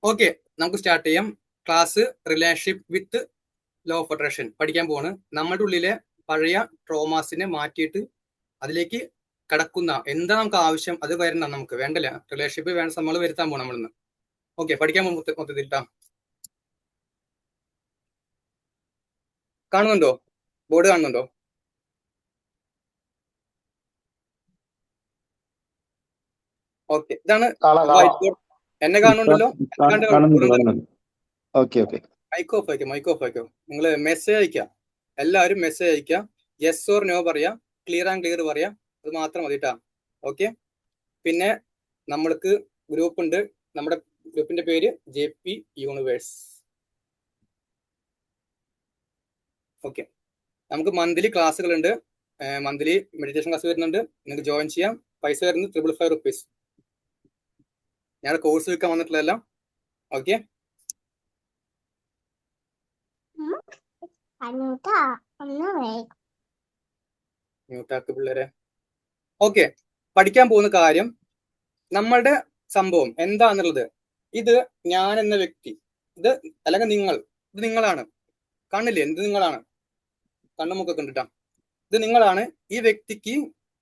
Okay, നമുക്ക് start ചെയ്യാം. Class relationship with law of attraction പഠിക്കാൻ പോവാണ്. നമ്മുടെ ഉള്ളിലെ പഴയ ട്രോമാസിനെ മാറ്റിയിട്ട് അതിലേക്ക് കടക്കുന്ന എന്താ നമുക്ക് ആവശ്യം അത് വരണം. നമുക്ക് വേണ്ടല്ല റിലേഷൻഷിപ്പ് വേണ്ട നമ്മൾ വരുത്താൻ പോകണം നമ്മളിന്ന്. ഓക്കെ, പഠിക്കാൻ പോകുമ്പോൾ മൊത്തത്തിൽ കാണുന്നുണ്ടോ? ബോർഡ് കാണുന്നുണ്ടോ? ഓക്കെ, ഇതാണ് വൈറ്റ് ബോർഡ്. എന്നെ കാണുന്നുണ്ടല്ലോ? മൈക്ക് ഓഫ് ആയിക്കോ. നിങ്ങൾ മെസ്സേജ് അയക്കാം, എല്ലാവരും മെസ്സേജ് അയക്കാം. യെസ് ഓർ നോ പറയാം, ക്ലിയർ ആൻഡ് ക്ലിയർ പറയാം, അത് മാത്രം മതി കേട്ടാ. ഓക്കെ, പിന്നെ നമ്മൾക്ക് ഗ്രൂപ്പ് ഉണ്ട്. നമ്മുടെ ഗ്രൂപ്പിന്റെ പേര് JP യൂണിവേഴ്സ്. ഓക്കെ, നമുക്ക് മന്ത്ലി ക്ലാസ്സുകളുണ്ട്. മന്ത്ലി മെഡിറ്റേഷൻ ക്ലാസ് വരുന്നുണ്ട്. നിങ്ങൾക്ക് ജോയിൻ ചെയ്യാം. പൈസ വരുന്നത് 555 റുപ്പീസ്. ഞാൻ കോഴ്സ് വിൽക്കാൻ വന്നിട്ടുള്ളതല്ല. ഓക്കെ, മ്യൂട്ടാക്ക് പിള്ളേരെ. ഓക്കെ, പഠിക്കാൻ പോകുന്ന കാര്യം നമ്മളുടെ സംഭവം എന്താന്നുള്ളത്. ഇത് ഞാൻ എന്ന വ്യക്തി, ഇത് അല്ലെങ്കിൽ നിങ്ങൾ, ഇത് നിങ്ങളാണ്. കാണില്ലേ? എന്ത് നിങ്ങളാണ്? കണ്ണുമുക്കൊക്കെ കണ്ടിട്ടാ. ഇത് നിങ്ങളാണ്. ഈ വ്യക്തിക്ക്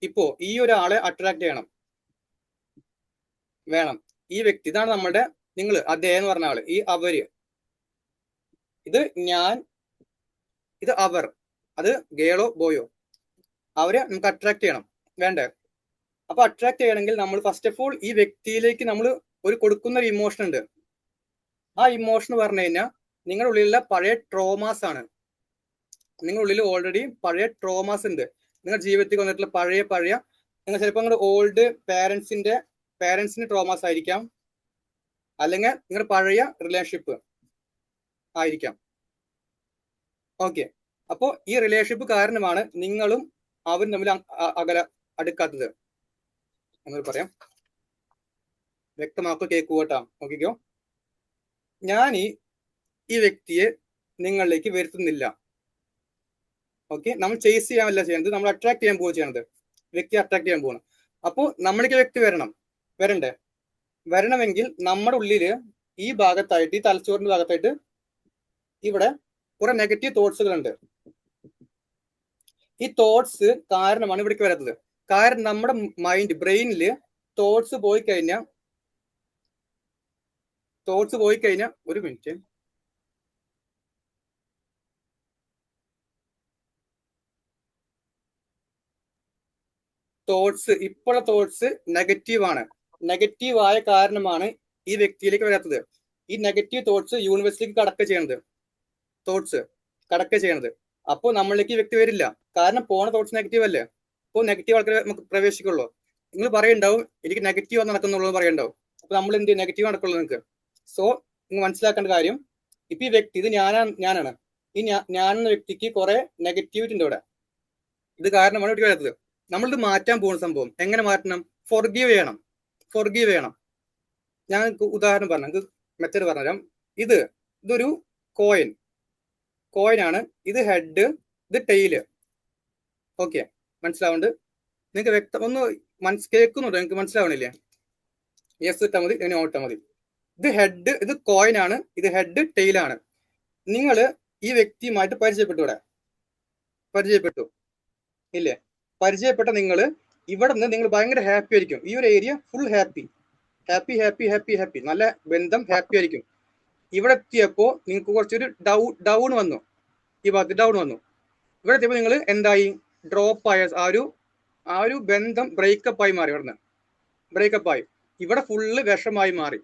ഇപ്പോ ഈ ഒരാളെ അട്രാക്ട് ചെയ്യണം, വേണം. ഈ വ്യക്തി, ഇതാണ് നമ്മുടെ നിങ്ങൾ, അദ്ദേഹം എന്ന് പറഞ്ഞ ആള്, ഈ അവര്, ഇത് ഞാൻ, ഇത് അവർ, അത് ഗേളോ ബോയോ, അവരെ നമുക്ക് അട്രാക്ട് ചെയ്യണം, വേണ്ടേ? അപ്പൊ അട്രാക്ട് ചെയ്യണമെങ്കിൽ നമ്മൾ ഫസ്റ്റ് ഓഫ് ഓൾ ഈ വ്യക്തിയിലേക്ക് നമ്മൾ ഒരു കൊടുക്കുന്ന ഒരു ഇമോഷൻ ഉണ്ട്. ആ ഇമോഷൻ പറഞ്ഞു കഴിഞ്ഞാൽ നിങ്ങളുടെ ഉള്ളിലുള്ള പഴയ ട്രോമാസ് ആണ്. നിങ്ങളുടെ ഉള്ളിൽ ഓൾറെഡി പഴയ ട്രോമാസ് ഉണ്ട്. നിങ്ങളുടെ ജീവിതത്തിൽ വന്നിട്ടുള്ള പഴയ നിങ്ങൾ ചിലപ്പോൾ നിങ്ങളുടെ ഓൾഡ് പാരന്റ്സിന് ട്രോമാസ് ആയിരിക്കാം, അല്ലെങ്കിൽ നിങ്ങളുടെ പഴയ റിലേഷൻഷിപ്പ് ആയിരിക്കാം. ഓക്കെ, അപ്പോ ഈ റിലേഷൻഷിപ്പ് കാരണമാണ് നിങ്ങളും അവരും തമ്മിൽ അടുക്കാത്തത് എന്ന് പറയാം. വ്യക്തമാക്കുക, കേൾക്കൂട്ടാ. നോക്കിക്കോ, ഞാൻ ഈ വ്യക്തിയെ നിങ്ങളിലേക്ക് വരുത്തുന്നില്ല. ഓക്കെ, നമ്മൾ ചേസ് ചെയ്യാനല്ല ചെയ്യുന്നത്, നമ്മൾ അട്രാക്ട് ചെയ്യാൻ പോവുക ചെയ്യുന്നത്. വ്യക്തി അട്രാക്ട് ചെയ്യാൻ പോകണം. അപ്പോൾ നമ്മൾക്ക് വ്യക്തി വരണമെങ്കിൽ നമ്മുടെ ഉള്ളില് ഈ ഭാഗത്തായിട്ട്, ഈ തലച്ചോറിന്റെ ഭാഗത്തായിട്ട് ഇവിടെ കുറെ നെഗറ്റീവ് തോട്ട്സുകൾ ഉണ്ട്. ഈ തോട്ട്സ് കാരണമാണ് ഇവിടേക്ക് വരാത്തത്. കാരണം നമ്മുടെ ബ്രെയിനില് തോട്ട്സ് പോയി കഴിഞ്ഞാൽ ഒരു മിനിറ്റ്, ഇപ്പോഴുള്ള തോട്ട്സ് നെഗറ്റീവ് ആയ കാരണമാണ് ഈ വ്യക്തിയിലേക്ക് വരാത്തത്. ഈ നെഗറ്റീവ് തോട്ട്സ് യൂണിവേഴ്സിലേക്ക് കടക്ക ചെയ്യണത്. അപ്പോൾ നമ്മളിലേക്ക് ഈ വ്യക്തി വരില്ല. കാരണം പോണ തോട്ട്സ് നെഗറ്റീവ് അല്ലേ. അപ്പോൾ നെഗറ്റീവ് ആൾക്കാരെ നമുക്ക് പ്രവേശിക്കുള്ളൂ. നിങ്ങൾ പറയുണ്ടാവും എനിക്ക് നെഗറ്റീവ് നടക്കുന്നുള്ളൂ പറയുണ്ടാവും. അപ്പൊ നമ്മൾ എന്ത് നെഗറ്റീവ് നടക്കുള്ളൂ നിങ്ങൾക്ക്. സോ നിങ്ങൾ മനസ്സിലാക്കേണ്ട കാര്യം, ഇപ്പൊ ഈ വ്യക്തി, ഇത് ഞാനാണ്. ഈ ഞാനെന്ന വ്യക്തിക്ക് കുറെ നെഗറ്റിവിറ്റി ഉണ്ട് ഇവിടെ. ഇത് കാരണമാണ് ഇവിടെ വരാത്തത്. നമ്മളിത് മാറ്റാൻ പോകുന്ന സംഭവം എങ്ങനെ മാറ്റണം? ഫൊർഗീവ് ചെയ്യണം. ഞാൻ ഉദാഹരണം പറഞ്ഞു, മെത്തേഡ് പറഞ്ഞുതരാം. ഇതൊരു കോയിൻ ആണ്. ഇത് ഹെഡ്, ഇത് ടെയില്. ഓക്കെ, മനസ്സിലാവുന്നുണ്ട്? നിങ്ങൾക്ക് വ്യക്തം ഒന്ന് കേൾക്കുന്നുണ്ടോ? നിങ്ങൾക്ക് മനസ്സിലാവണില്ലേ? യെസ് ഇട്ടാൽ മതി, ഇനി ഓട്ടാൽ മതി. ഇത് ഹെഡ്, ഇത് കോയിൻ ആണ്. ഇത് ഹെഡ്, ടെയിലാണ്. നിങ്ങൾ ഈ വ്യക്തിയുമായിട്ട് പരിചയപ്പെട്ടു ഇല്ലേ? പരിചയപ്പെട്ട നിങ്ങൾ ഇവിടെ നിന്ന് നിങ്ങൾ ഭയങ്കര ഹാപ്പി ആയിരിക്കും. ഈ ഒരു ഏരിയ ഫുൾ ഹാപ്പി, നല്ല ബന്ധം, ഹാപ്പി ആയിരിക്കും. ഇവിടെ എത്തിയപ്പോ നിങ്ങൾക്ക് കുറച്ചൊരു ഡൗൺ വന്നു, ഈ ഭാഗത്ത് ഡൗൺ വന്നു. ഇവിടെ എത്തിയപ്പോൾ നിങ്ങൾ എന്തായി? ഡ്രോപ്പ് ആയ ആ ഒരു ബന്ധം ബ്രേക്കപ്പ് ആയി മാറി. ഇവിടെ ഫുള്ള് വിഷമായി മാറി.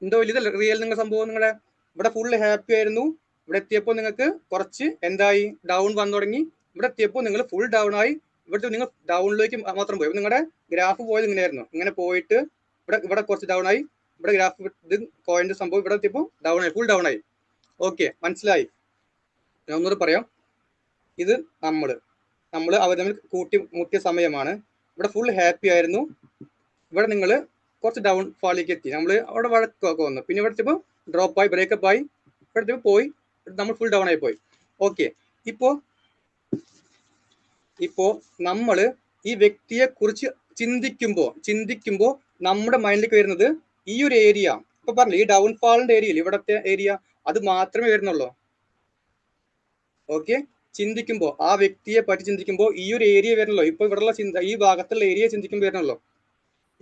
എന്തോ ഇതല്ല റിയൽ നിങ്ങൾ സംഭവം. നിങ്ങളുടെ ഇവിടെ ഫുള്ള് ഹാപ്പി ആയിരുന്നു. ഇവിടെ എത്തിയപ്പോൾ നിങ്ങൾക്ക് കുറച്ച് എന്തായി? ഡൗൺ വന്നു തുടങ്ങി. ഇവിടെ എത്തിയപ്പോൾ നിങ്ങൾ ഫുൾ ഡൗൺ ആയി. ഇവിടുത്തെ നിങ്ങൾ ഡൗണിലേക്ക് മാത്രം പോയി. നിങ്ങളുടെ ഗ്രാഫ് പോയത് ഇങ്ങനെയായിരുന്നു. ഇങ്ങനെ പോയിട്ട് ഇവിടെ കുറച്ച് ഡൗൺ ആയി. ഇവിടെ ഗ്രാഫ് ഇത് കോയിന്റെ സംഭവം ഇവിടെ എത്തിയപ്പോൾ ഡൗൺ ആയി, ഫുൾ ഡൗൺ ആയി. ഓക്കെ, മനസ്സിലായി? ഞാൻ ഒന്നുകൂടി പറയാം. ഇത് നമ്മൾ അവർ തമ്മിൽ മുട്ടിയ സമയമാണ്. ഇവിടെ ഫുൾ ഹാപ്പി ആയിരുന്നു. ഇവിടെ നിങ്ങൾ കുറച്ച് ഡൗൺ ഫാളിലേക്ക് എത്തി. നമ്മൾ അവിടെ വഴക്കൊക്കെ വന്നു. പിന്നെ ഇവിടെ എത്തിയപ്പോൾ ഡ്രോപ്പ് ആയി, ബ്രേക്കപ്പ് ആയി. ഇവിടെ എത്തിയപ്പോൾ പോയി, നമ്മൾ ഫുൾ ഡൗൺ ആയി പോയി. ഓക്കെ, ഇപ്പോ നമ്മൾ ഈ വ്യക്തിയെ കുറിച്ച് ചിന്തിക്കുമ്പോൾ നമ്മുടെ മൈൻഡിലേക്ക് വരുന്നത് ഈ ഒരു ഏരിയ, ഇപ്പൊ പറഞ്ഞു ഈ ഡൗൺഫാളിന്റെ ഏരിയയിൽ ഇവിടത്തെ ഏരിയ അത് മാത്രമേ വരുന്നുള്ളൂ. ഓക്കെ, ചിന്തിക്കുമ്പോൾ ആ വ്യക്തിയെ പറ്റി ചിന്തിക്കുമ്പോൾ ഈ ഒരു ഏരിയ വരുന്നുള്ളൂ. ഇപ്പൊ ഇവിടെയുള്ള ചിന്ത ഈ ഭാഗത്തുള്ള ഏരിയ ചിന്തിക്കുമ്പോൾ വരുന്നുള്ളൂ.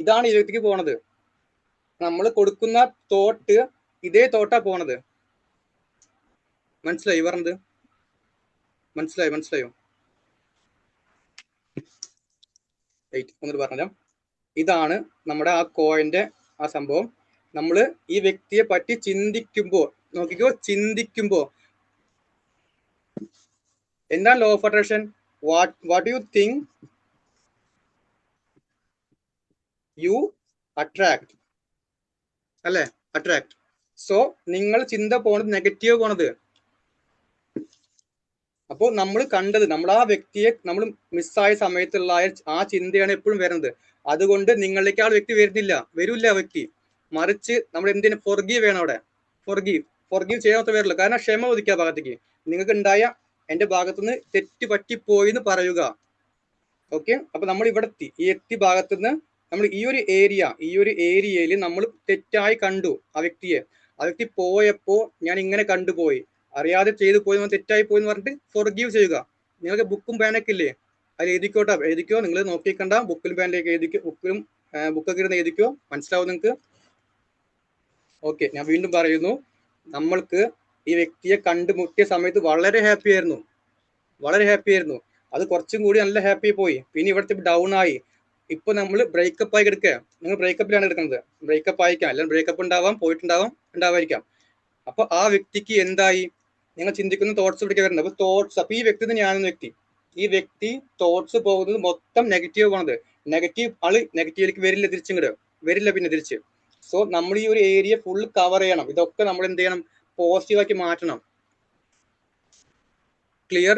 ഇതാണ് ഈ വ്യക്തിക്ക് പോണത്. നമ്മൾ കൊടുക്കുന്ന തോട്ട് ഇതേ തോട്ടാ പോണത്. മനസ്സിലായി പറഞ്ഞത്? മനസ്സിലായോ? ഒന്നിട്ട് പറഞ്ഞുതരാം. ഇതാണ് നമ്മുടെ ആ കോയിന്റെ ആ സംഭവം. നമ്മൾ ഈ വ്യക്തിയെ പറ്റി ചിന്തിക്കുമ്പോ നോക്കിക്കോ, ചിന്തിക്കുമ്പോ എന്താണ് law of attraction? What you think you attract അല്ലേ? അട്രാക്ട്. സോ നിങ്ങൾ ചിന്ത പോണത് നെഗറ്റീവ് പോണത്. അപ്പോൾ നമ്മൾ കണ്ടത്, നമ്മൾ ആ വ്യക്തിയെ നമ്മൾ മിസ്സായ സമയത്തുള്ള ആ ചിന്തയാണ് എപ്പോഴും വരുന്നത്. അതുകൊണ്ട് നിങ്ങളിലേക്ക് ആ വ്യക്തി വരില്ല ആ വ്യക്തി. മറിച്ച് നമ്മൾ എന്തിനു ഫൊർഗീവ് വേണം അവിടെ. ഫൊർഗീവ് ചെയ്യാത്ത വരില്ല. കാരണം ക്ഷമ ഒതുക്കുക ഭാഗത്തേക്ക്. നിങ്ങൾക്ക് ഉണ്ടായ എന്റെ ഭാഗത്തുനിന്ന് തെറ്റ് പറ്റിപ്പോയി എന്ന് പറയുക. ഓക്കെ, അപ്പൊ നമ്മൾ ഇവിടെ എത്തി ഭാഗത്തുനിന്ന് നമ്മൾ ഈ ഒരു ഏരിയയിൽ നമ്മൾ തെറ്റായി കണ്ടു ആ വ്യക്തി പോയപ്പോ ഞാൻ ഇങ്ങനെ കണ്ടുപോയി, അറിയാതെ ചെയ്തു പോയി, തെറ്റായി പോയി എന്ന് പറഞ്ഞിട്ട് ഫൊർഗീവ് ചെയ്യുക. നിങ്ങൾക്ക് ബുക്കും പേനൊക്കെ ഇല്ലേ, അത് എഴുതിക്കോ. നിങ്ങൾ നോക്കിക്കണ്ട, ബുക്കിലും പേനിലേക്ക് എഴുതിക്കോ, ബുക്കൊക്കെ ഇരുന്ന് എഴുതിക്കോ, മനസ്സിലാവും നിങ്ങൾക്ക്. ഓക്കെ, ഞാൻ വീണ്ടും പറയുന്നു, നമ്മൾക്ക് ഈ വ്യക്തിയെ കണ്ടുമുട്ടിയ സമയത്ത് വളരെ ഹാപ്പി ആയിരുന്നു. അത് കുറച്ചും കൂടി നല്ല ഹാപ്പി പോയി. പിന്നെ ഇവിടുത്തെ ഡൗൺ ആയി. ഇപ്പൊ നമ്മൾ ബ്രേക്കപ്പ് ആയി എടുക്കുക. നിങ്ങൾ ബ്രേക്കപ്പിലാണ് എടുക്കുന്നത്. ബ്രേക്കപ്പ് ആയിരിക്കാം, അല്ലെങ്കിൽ ബ്രേക്കപ്പ് ഉണ്ടാവാതിരിക്കാം. അപ്പൊ ആ വ്യക്തിക്ക് എന്തായി? നിങ്ങൾ ചിന്തിക്കുന്ന തോട്ട്സ് പിടിക്കാൻ വരുന്നത്. അപ്പൊ തോട്ട്സ്, അപ്പൊ ഈ വ്യക്തി ഞാനെന്ന വ്യക്തി തോട്ട്സ് പോകുന്നത് മൊത്തം നെഗറ്റീവ് പോണത്. ആള് നെഗറ്റീവിലേക്ക് വരില്ല പിന്നെ തിരിച്ച്. സോ നമ്മൾ ഈ ഒരു ഏരിയ ഫുൾ കവർ ചെയ്യണം. ഇതൊക്കെ നമ്മൾ എന്ത് ചെയ്യണം? പോസിറ്റീവാക്കി മാറ്റണം. ക്ലിയർ?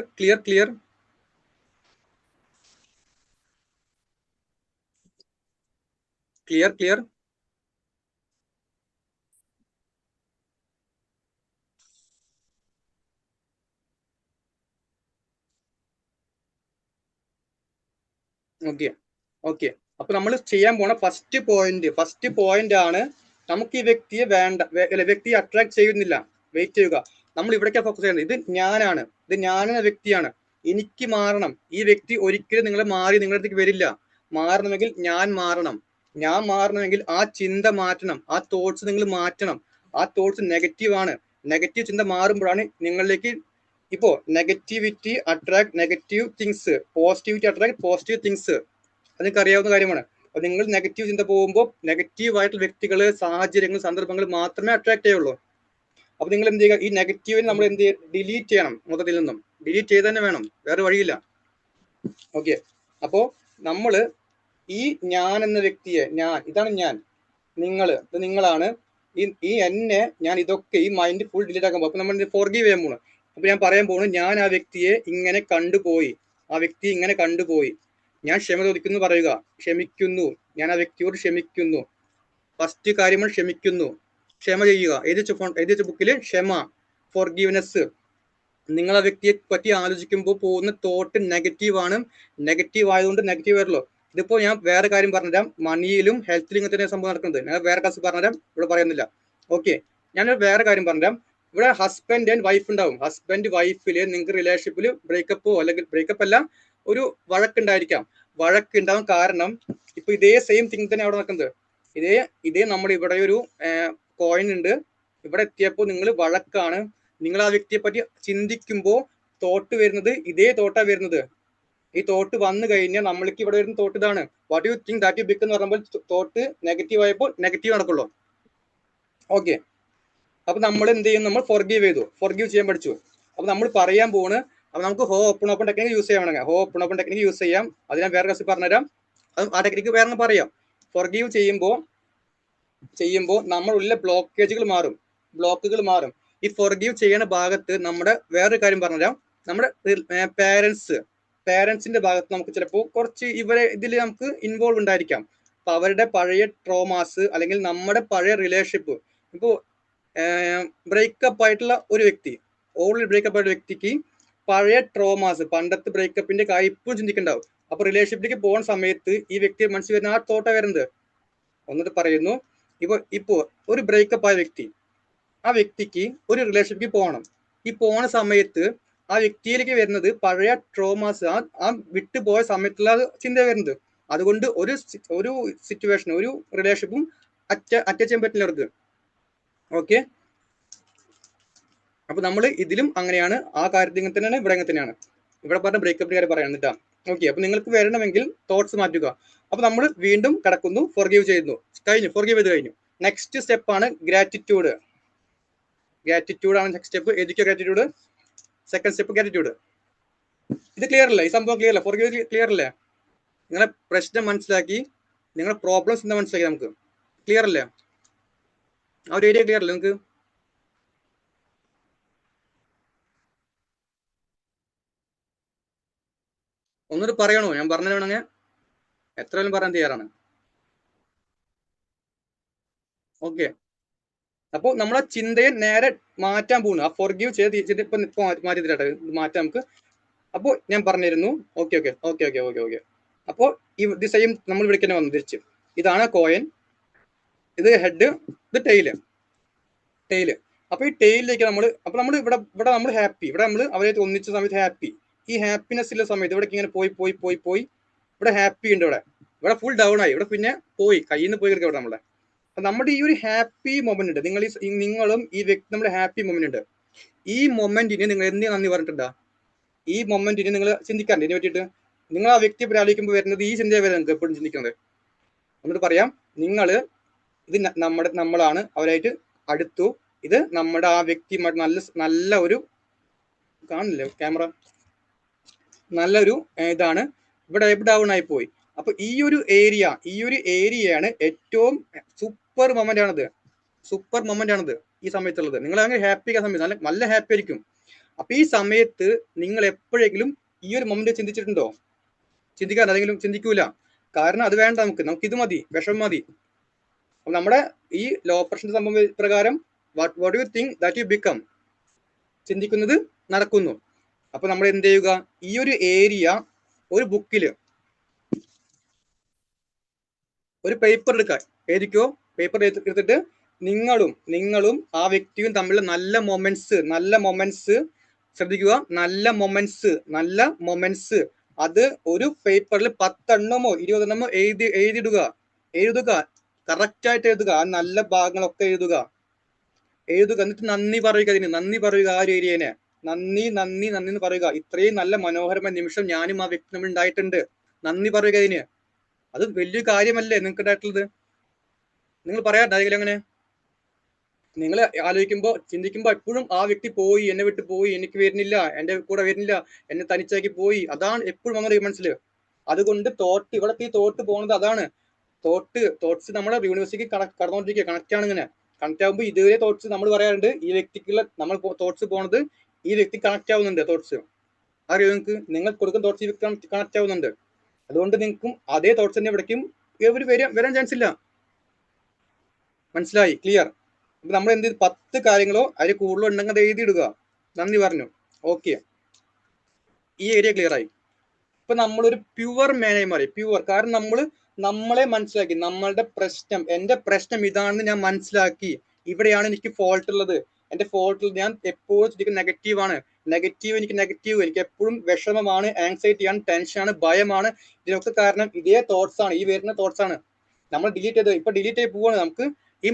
ഓക്കെ. അപ്പൊ നമ്മൾ ചെയ്യാൻ പോണ ഫസ്റ്റ് പോയിന്റ് ആണ്, നമുക്ക് ഈ വ്യക്തിയെ വേണ്ട, വ്യക്തിയെ അട്രാക്ട് ചെയ്യുന്നില്ല, വെയിറ്റ് ചെയ്യുക. നമ്മൾ ഇവിടേക്കാ ഫോക്കസ് ചെയ്യുന്നത്. ഇത് ഞാനെന്ന വ്യക്തിയാണ്, എനിക്ക് മാറണം. ഈ വ്യക്തി ഒരിക്കലും നിങ്ങളെ മാറി നിങ്ങളുടെ അടുത്തേക്ക് വരില്ല. മാറണമെങ്കിൽ ഞാൻ മാറണമെങ്കിൽ ആ ചിന്ത മാറ്റണം, ആ തോട്ട്സ് നിങ്ങൾ മാറ്റണം. ആ തോട്ട്സ് നെഗറ്റീവ് ചിന്ത മാറുമ്പോഴാണ് നിങ്ങളിലേക്ക്. ഇപ്പോ negativity attract negative things, positivity attract positive things. അതൊക്കെ അറിയാവുന്ന കാര്യമാണ്. അപ്പൊ നിങ്ങൾ നെഗറ്റീവ് ചിന്ത പോകുമ്പോൾ നെഗറ്റീവ് ആയിട്ടുള്ള വ്യക്തികള്, സാഹചര്യങ്ങൾ, സന്ദർഭങ്ങൾ മാത്രമേ അട്രാക്ട് ചെയ്യുള്ളൂ. അപ്പൊ നിങ്ങൾ എന്ത് ചെയ്യുക? ഈ നെഗറ്റീവിനെ നമ്മൾ എന്ത് ചെയ്യുക? ഡിലീറ്റ് ചെയ്യണം. മൊത്തത്തിൽ നിന്നും ഡിലീറ്റ് ചെയ്ത് തന്നെ വേണം, വേറെ വഴിയില്ല. ഓക്കെ, അപ്പോ നമ്മള് ഈ ഞാൻ എന്ന വ്യക്തിയെ, ഇതാണ് ഞാൻ, നിങ്ങളാണ് ഈ എന്നെ, ഞാൻ ഇതൊക്കെ ഈ മൈൻഡ് ഫുൾ ഡിലീറ്റ് ആക്കാൻ പോകും. അപ്പൊ നമ്മൾ ഫോർഗീവ് ചെയ്യാൻ പോകണം. അപ്പൊ ഞാൻ പറയാൻ പോകുന്നു, ഞാൻ ആ വ്യക്തിയെ ഇങ്ങനെ കണ്ടുപോയി, ഞാൻ ക്ഷമ ചോദിക്കുന്നു പറയുക. ക്ഷമിക്കുന്നു, ഞാൻ ആ വ്യക്തിയോട് ക്ഷമിക്കുന്നു. ഫസ്റ്റ് കാര്യങ്ങൾ ക്ഷമിക്കുന്നു, ക്ഷമ ചെയ്യുക. എഴുതിച്ച ബുക്കില് ക്ഷമ, ഫോർഗീവ്നെസ്. നിങ്ങൾ ആ വ്യക്തിയെ പറ്റി ആലോചിക്കുമ്പോൾ പോകുന്ന തോട്ട് നെഗറ്റീവ് ആയതുകൊണ്ട് നെഗറ്റീവ് വരുള്ളൂ. ഇതിപ്പോ ഞാൻ വേറെ കാര്യം പറഞ്ഞുതരാം. മണിയിലും ഹെൽത്തിലും ഇങ്ങനെ തന്നെ സംഭവം നടക്കുന്നത്. ഞാൻ വേറെ ക്ലാസ് പറഞ്ഞുതരാം, ഇവിടെ പറയുന്നില്ല. ഓക്കെ, ഞാൻ വേറെ കാര്യം പറഞ്ഞുതരാം. ഇവിടെ ഹസ്ബൻഡ് ആൻഡ് വൈഫ് ഉണ്ടാവും. ഹസ്ബൻഡ് വൈഫില് നിങ്ങൾക്ക് റിലേഷൻഷിപ്പിൽ ബ്രേക്കപ്പോ അല്ലെങ്കിൽ ബ്രേക്കപ്പ് അല്ല, ഒരു വഴക്കുണ്ടാവാൻ കാരണം ഇപ്പൊ ഇതേ സെയിം തിങ് തന്നെ അവിടെ നടക്കുന്നത്. ഇതേ നമ്മൾ ഇവിടെ ഒരു കോയിൻ ഉണ്ട്. ഇവിടെ എത്തിയപ്പോൾ നിങ്ങൾ വഴക്കാണ്. നിങ്ങൾ ആ വ്യക്തിയെ പറ്റി ചിന്തിക്കുമ്പോൾ തോട്ട് വരുന്നത് ഇതേ തോട്ടാ വരുന്നത്. ഈ തോട്ട് വന്നു കഴിഞ്ഞാൽ നമ്മൾക്ക് ഇവിടെ വരുന്ന തോട്ട് ഇതാണ്. What you think that you become എന്ന് പറയുമ്പോൾ തോട്ട് നെഗറ്റീവ് ആയപ്പോൾ നെഗറ്റീവ് നടക്കുള്ളൂ. ഓക്കെ, അപ്പൊ നമ്മൾ എന്ത് ചെയ്യും? നമ്മൾ ഫോർഗീവ് ചെയ്യാൻ പഠിച്ചു. അപ്പൊ നമ്മൾ പറയാൻ പോണ്. അപ്പൊ നമുക്ക് ഹോ ഓപ്പൺ ടെക്നിക്ക് യൂസ് ചെയ്യാം. ഹോ ഓപ്പൺ ടെക്നിക്ക് യൂസ് ചെയ്യാം. അത് ഞാൻ വേറെ ക്ലാസ്സിൽ പറഞ്ഞുതരാം. അത് ആ ടെക്നിക്ക് വേറെ പറയാം. ഫോർഗീവ് ചെയ്യുമ്പോൾ നമ്മളുള്ള ബ്ലോക്കുകൾ മാറും. ഈ ഫോർഗീവ് ചെയ്യുന്ന ഭാഗത്ത് നമ്മുടെ വേറൊരു കാര്യം പറഞ്ഞുതരാം. നമ്മുടെ പേരൻസിന്റെ ഭാഗത്ത് നമുക്ക് ചിലപ്പോൾ കുറച്ച് ഇതിൽ നമുക്ക് ഇൻവോൾവ് ഉണ്ടായിരിക്കാം. അപ്പൊ അവരുടെ പഴയ ട്രോമാസ് അല്ലെങ്കിൽ നമ്മുടെ പഴയ റിലേഷൻഷിപ്പ്, ഇപ്പോ ബ്രേക്കപ്പ് ആയിട്ടുള്ള ഒരു വ്യക്തിക്ക് പഴയ ട്രോമാസ്, പണ്ടത്തെ ബ്രേക്കപ്പിന്റെ കാര്യം ഇപ്പോഴും ചിന്തിക്കണ്ടാവും. അപ്പൊ റിലേഷൻഷിപ്പിലേക്ക് പോകുന്ന സമയത്ത് ഈ വ്യക്തി മനസ്സിൽ വരുന്ന ആ തോട്ട വരുന്നത്. എന്നിട്ട് പറയുന്നു, ഇപ്പോ ഒരു ബ്രേക്കപ്പ് ആയ വ്യക്തി, ആ വ്യക്തിക്ക് ഒരു റിലേഷൻഷിപ്പിൽ പോകണം. ഈ പോണ സമയത്ത് ആ വ്യക്തിയിലേക്ക് വരുന്നത് പഴയ ട്രോമാസ്, ആ വിട്ടുപോയ സമയത്തുള്ള ചിന്ത വരുന്നത്. അതുകൊണ്ട് ഒരു സിറ്റുവേഷൻ, ഒരു റിലേഷൻഷിപ്പും അറ്റാച്ച് ചെയ്യാൻ പറ്റില്ല അവർക്ക്. ഓക്കെ, അപ്പൊ നമ്മൾ ഇതിലും അങ്ങനെയാണ്, ആ കാര്യത്തിൽ ഇങ്ങനെ തന്നെയാണ്, ഇവിടെ ഇങ്ങനെ തന്നെയാണ്. ഇവിടെ പറഞ്ഞ ബ്രേക്കപ്പിന്റെ കാര്യം പറയാൻ കേട്ടോ. ഓക്കെ, അപ്പൊ നിങ്ങൾക്ക് വരണമെങ്കിൽ തോട്ട്സ് മാറ്റുക. അപ്പൊ നമ്മൾ വീണ്ടും കിടക്കുന്നു, ഫോർഗീവ് ചെയ്യുന്നു, കഴിഞ്ഞു, ഫോർഗീവ് ചെയ്ത് കഴിഞ്ഞു. നെക്സ്റ്റ് സ്റ്റെപ്പ് ആണ് ഗ്രാറ്റിറ്റ്യൂഡ്. ഗ്രാറ്റിറ്റ്യൂഡ് ആണ് നെക്സ്റ്റ് സ്റ്റെപ്പ്. എഡ്യൂക്കോ ഗ്രാറ്റിറ്റ്യൂഡ്. Second step gratitude. ഇത് ക്ലിയർ അല്ലേ? ഈ സംഭവം ക്ലിയർ അല്ലേ? ഫോർഗീവ് ക്ലിയർ അല്ലേ? നിങ്ങളെ പ്രശ്നം മനസ്സിലാക്കി, നിങ്ങളെ പ്രോബ്ലംസ് എന്താ മനസ്സിലാക്കി നമുക്ക് ക്ലിയർ അല്ലേ? ആ ഒരു ഏരിയ ക്ലിയർ അല്ലേ നിങ്ങൾക്ക്? ഒന്നുകൂടി പറയണോ? ഞാൻ പറഞ്ഞു വേണമെങ്കിൽ എത്ര വേലും പറയാൻ തയ്യാറാണ്. ഓക്കെ, അപ്പോൾ നമ്മളെ ചിന്തയെ നേരെ മാറ്റാൻ പോകുന്നു. ആ ഫോർഗീവ് ചെയ്ത് ഇപ്പൊ മാറ്റി തരട്ടെ, മാറ്റാം നമുക്ക്. അപ്പോൾ ഞാൻ പറഞ്ഞിരുന്നു. Okay okay okay okay okay okay അപ്പോൾ ഇത് സെയിം നമ്മൾ വിളിക്കുന്ന വന്നു തിരിച്ച്. ഇതാണ് കോയിൻ, ഇത് ഹെഡ്, ഇത് ടെയില്. അപ്പൊ ഈ ടെയിലേക്ക് നമ്മൾ ഇവിടെ നമ്മൾ ഹാപ്പി, ഇവിടെ നമ്മൾ അവരെ ഒന്നിച്ച സമയത്ത് ഹാപ്പി. ഈ ഹാപ്പിനെസ്സിലെ സമയത്ത് ഇവിടെ ഇങ്ങനെ പോയി ഇവിടെ ഹാപ്പി ഉണ്ട്, ഇവിടെ ഫുൾ ഡൗൺ ആയി, ഇവിടെ പിന്നെ പോയി കയ്യിൽ നിന്ന് പോയി കിടക്കുക ഇവിടെ നമ്മളെ. അപ്പൊ നമ്മുടെ ഈ ഒരു ഹാപ്പി മൊമെന്റ് ഉണ്ട്, നിങ്ങളും ഈ വ്യക്തി നമ്മുടെ ഹാപ്പി മൊമെന്റ് ഉണ്ട്. ഈ മൊമെന്റിന് നിങ്ങൾ എന്തിനാ നന്ദി പറഞ്ഞിട്ടുണ്ടാ? ഈ മൊമെന്റിന് നിങ്ങൾ ചിന്തിക്കാണ്ട് ഇതിനെ പറ്റിയിട്ട്. നിങ്ങൾ ആ വ്യക്തി ആലോചിക്കുമ്പോൾ വരുന്നത് ഈ ചിന്തയെ വരെ നിങ്ങൾക്ക് എപ്പോഴും ചിന്തിക്കുന്നത്. എന്നിട്ട് പറയാം, നിങ്ങൾ ഇത് നമ്മളാണ്, അവരായിട്ട് അടുത്തു, ഇത് നമ്മുടെ ആ വ്യക്തി നല്ല ഒരു കാണില്ലേ ക്യാമറ, നല്ലൊരു ഇതാണ്, ഇവിടെ ഡൗൺ ആയി പോയി. അപ്പൊ ഈ ഒരു ഏരിയയാണ് ഏറ്റവും സൂപ്പർ മൊമെന്റ് ആണത് ഈ സമയത്തുള്ളത്. നിങ്ങൾ അങ്ങനെ ഹാപ്പി സമയത്ത് നല്ല ഹാപ്പി ആയിരിക്കും. അപ്പൊ ഈ സമയത്ത് നിങ്ങൾ എപ്പോഴെങ്കിലും ഈ ഒരു മൊമെന്റ് ചിന്തിച്ചിട്ടുണ്ടോ? ചിന്തിക്കാൻ അതെങ്കിലും ചിന്തിക്കൂല. കാരണം അത് വേണ്ട, നമുക്ക് ഇത് മതി, വിഷം മതി. നമ്മുടെ ഈ ലോ പ്രഷറിന്റെ സംഭവം പ്രകാരം what you think that you become, ചിന്തിക്കുന്നത് നടക്കുന്നു. അപ്പൊ നമ്മൾ എന്ത് ചെയ്യുക? ഈ ഒരു ഏരിയ ഒരു ബുക്കില്, ഒരു പേപ്പർ എടുക്കുക, എഴുതിക്കോ. പേപ്പർ എടുത്തിട്ട് നിങ്ങളും ആ വ്യക്തിയും തമ്മിലുള്ള നല്ല മൊമെന്റ്സ് ശ്രദ്ധിക്കുക. നല്ല മൊമെന്റ്സ് അത് ഒരു പേപ്പറിൽ 10 എണ്ണമോ 20 എണ്ണമോ എഴുതുക. കറക്റ്റ് ആയിട്ട് എഴുതുക. ആ നല്ല ഭാഗങ്ങളൊക്കെ എഴുതുക. എന്നിട്ട് നന്ദി പറയുക. ആ ഒരു ഏരിയനെ നന്ദി എന്ന് പറയുക. ഇത്രയും നല്ല മനോഹരമായ നിമിഷം ഞാനും ആ വ്യക്തി നമ്മൾ ഉണ്ടായിട്ടുണ്ട്, നന്ദി പറയുക അതിന്. അത് വലിയൊരു കാര്യമല്ലേ നിങ്ങൾക്ക് ഉണ്ടായിട്ടുള്ളത്? നിങ്ങൾ പറയാറുണ്ട് അതെങ്കിലും അങ്ങനെ? നിങ്ങൾ ചിന്തിക്കുമ്പോ എപ്പോഴും ആ വ്യക്തി പോയി, എന്നെ വിട്ട് പോയി, എനിക്ക് വരുന്നില്ല, എന്റെ കൂടെ വരുന്നില്ല, എന്നെ തനിച്ചാക്കി പോയി, അതാണ് എപ്പോഴും നമ്മുടെ മനസ്സിൽ. അതുകൊണ്ട് ഇവിടെ ഈ തോട്ട് പോകുന്നത് അതാണ്. തോട്ട്സ് നമ്മുടെ യൂണിവേഴ്സിറ്റിക്ക് കടന്നുകൊണ്ടിരിക്കുക, കണക്ട് ആണ്. ഇങ്ങനെ കണക്ട് ആകുമ്പോൾ ഇതുവരെ തോട്ട്സ് നമ്മൾ പറയാറുണ്ട്, ഈ വ്യക്തിക്കുള്ള നമ്മൾ തോട്ട്സ് പോണത് ഈ വ്യക്തി കണക്ട് ആവുന്നുണ്ട്. തോട്ട്സ് അറിയോ നിങ്ങൾക്ക്? നിങ്ങൾ കൊടുക്കുന്ന തോട്ട്സ് ഈ വ്യക്തി കണക്ട് ആവുന്നുണ്ട്. അതുകൊണ്ട് നിങ്ങൾക്കും അതേ തോട്ട്സ് തന്നെ ഇവിടേക്കും വരാൻ ചാൻസ് ഇല്ല. മനസ്സിലായി? ക്ലിയർ? അപ്പൊ നമ്മൾ എന്ത് 10 കാര്യങ്ങളോ അതിൽ കൂടുതലോ ഉണ്ടെങ്കിൽ അത് എഴുതിയിടുക. നന്ദി പറഞ്ഞു. ഓക്കെ, ഈ ഏരിയ ക്ലിയർ ആയി. ഇപ്പൊ നമ്മളൊരു പ്യുവർ മാനായി മാറി. കാരണം നമ്മളെ മനസ്സിലാക്കി. എന്റെ പ്രശ്നം ഇതാണെന്ന് ഞാൻ മനസ്സിലാക്കി. ഇവിടെയാണ് എനിക്ക് ഫോൾട്ട് ഉള്ളത്. എന്റെ ഫോൾട്ട് ഞാൻ എപ്പോഴും ചിന്തിക്കുന്നത് എനിക്ക് എപ്പോഴും വിഷമമാണ്, ആങ്സൈറ്റിയാണ്, ടെൻഷനാണ്, ഭയമാണ്. ഇതിനൊക്കെ കാരണം ഇതേ തോട്ട്സ് ആണ്, ഈ വരുന്ന തോട്ട്സ് ആണ്. നമ്മൾ ഡിലീറ്റ് ചെയ്ത് പോവാണ്. നമുക്ക് ഈ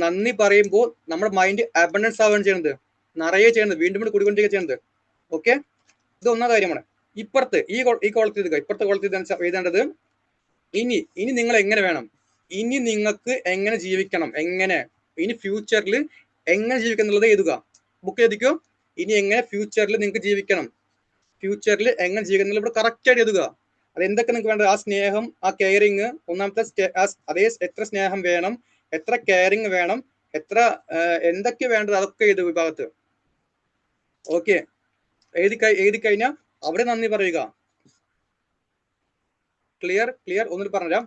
നന്ദി പറയുമ്പോൾ നമ്മുടെ മൈൻഡ് അബണ്ടൻസ് ആവുകയാണ് ചെയ്യുന്നത്, നിറയെ ചെയ്യുന്നത്, വീണ്ടും കൂടിക്കൊണ്ടിരിക്കുക ചെയ്യുന്നത്. ഓക്കെ, ഇത് ഒന്നാം കാര്യമാണ്. ഇപ്പുറത്തെ കോളത്തിൽ എഴുതേണ്ടത് ഇനി നിങ്ങൾ എങ്ങനെ വേണം, ഇനി നിങ്ങൾക്ക് എങ്ങനെ ജീവിക്കണം, ഇനി ഫ്യൂച്ചറിൽ എങ്ങനെ ജീവിക്കണം എന്നുള്ളത് എഴുതുക. ബുക്ക് എഴുതിക്കോ. ഇനി എങ്ങനെ ഫ്യൂച്ചറിൽ നിങ്ങൾക്ക് ജീവിക്കണം, ഇവിടെ കറക്റ്റ് ആയിട്ട് എഴുതുക. അത് എന്തൊക്കെ നിങ്ങൾക്ക് വേണ്ടത്? ആ സ്നേഹം, ആ കെയറിങ്, ഒന്നാമത്തെ അതേ എത്ര സ്നേഹം വേണം, എത്ര കെയറിങ് വേണം, എന്തൊക്കെ വേണ്ടത്, അതൊക്കെ എഴുതുക വിഭാഗത്ത്. ഓക്കെ, എഴുതി കഴിഞ്ഞാൽ അവിടെ നന്ദി പറയുക. ക്ലിയർ? ഒന്നിട്ട് പറഞ്ഞുതരാം.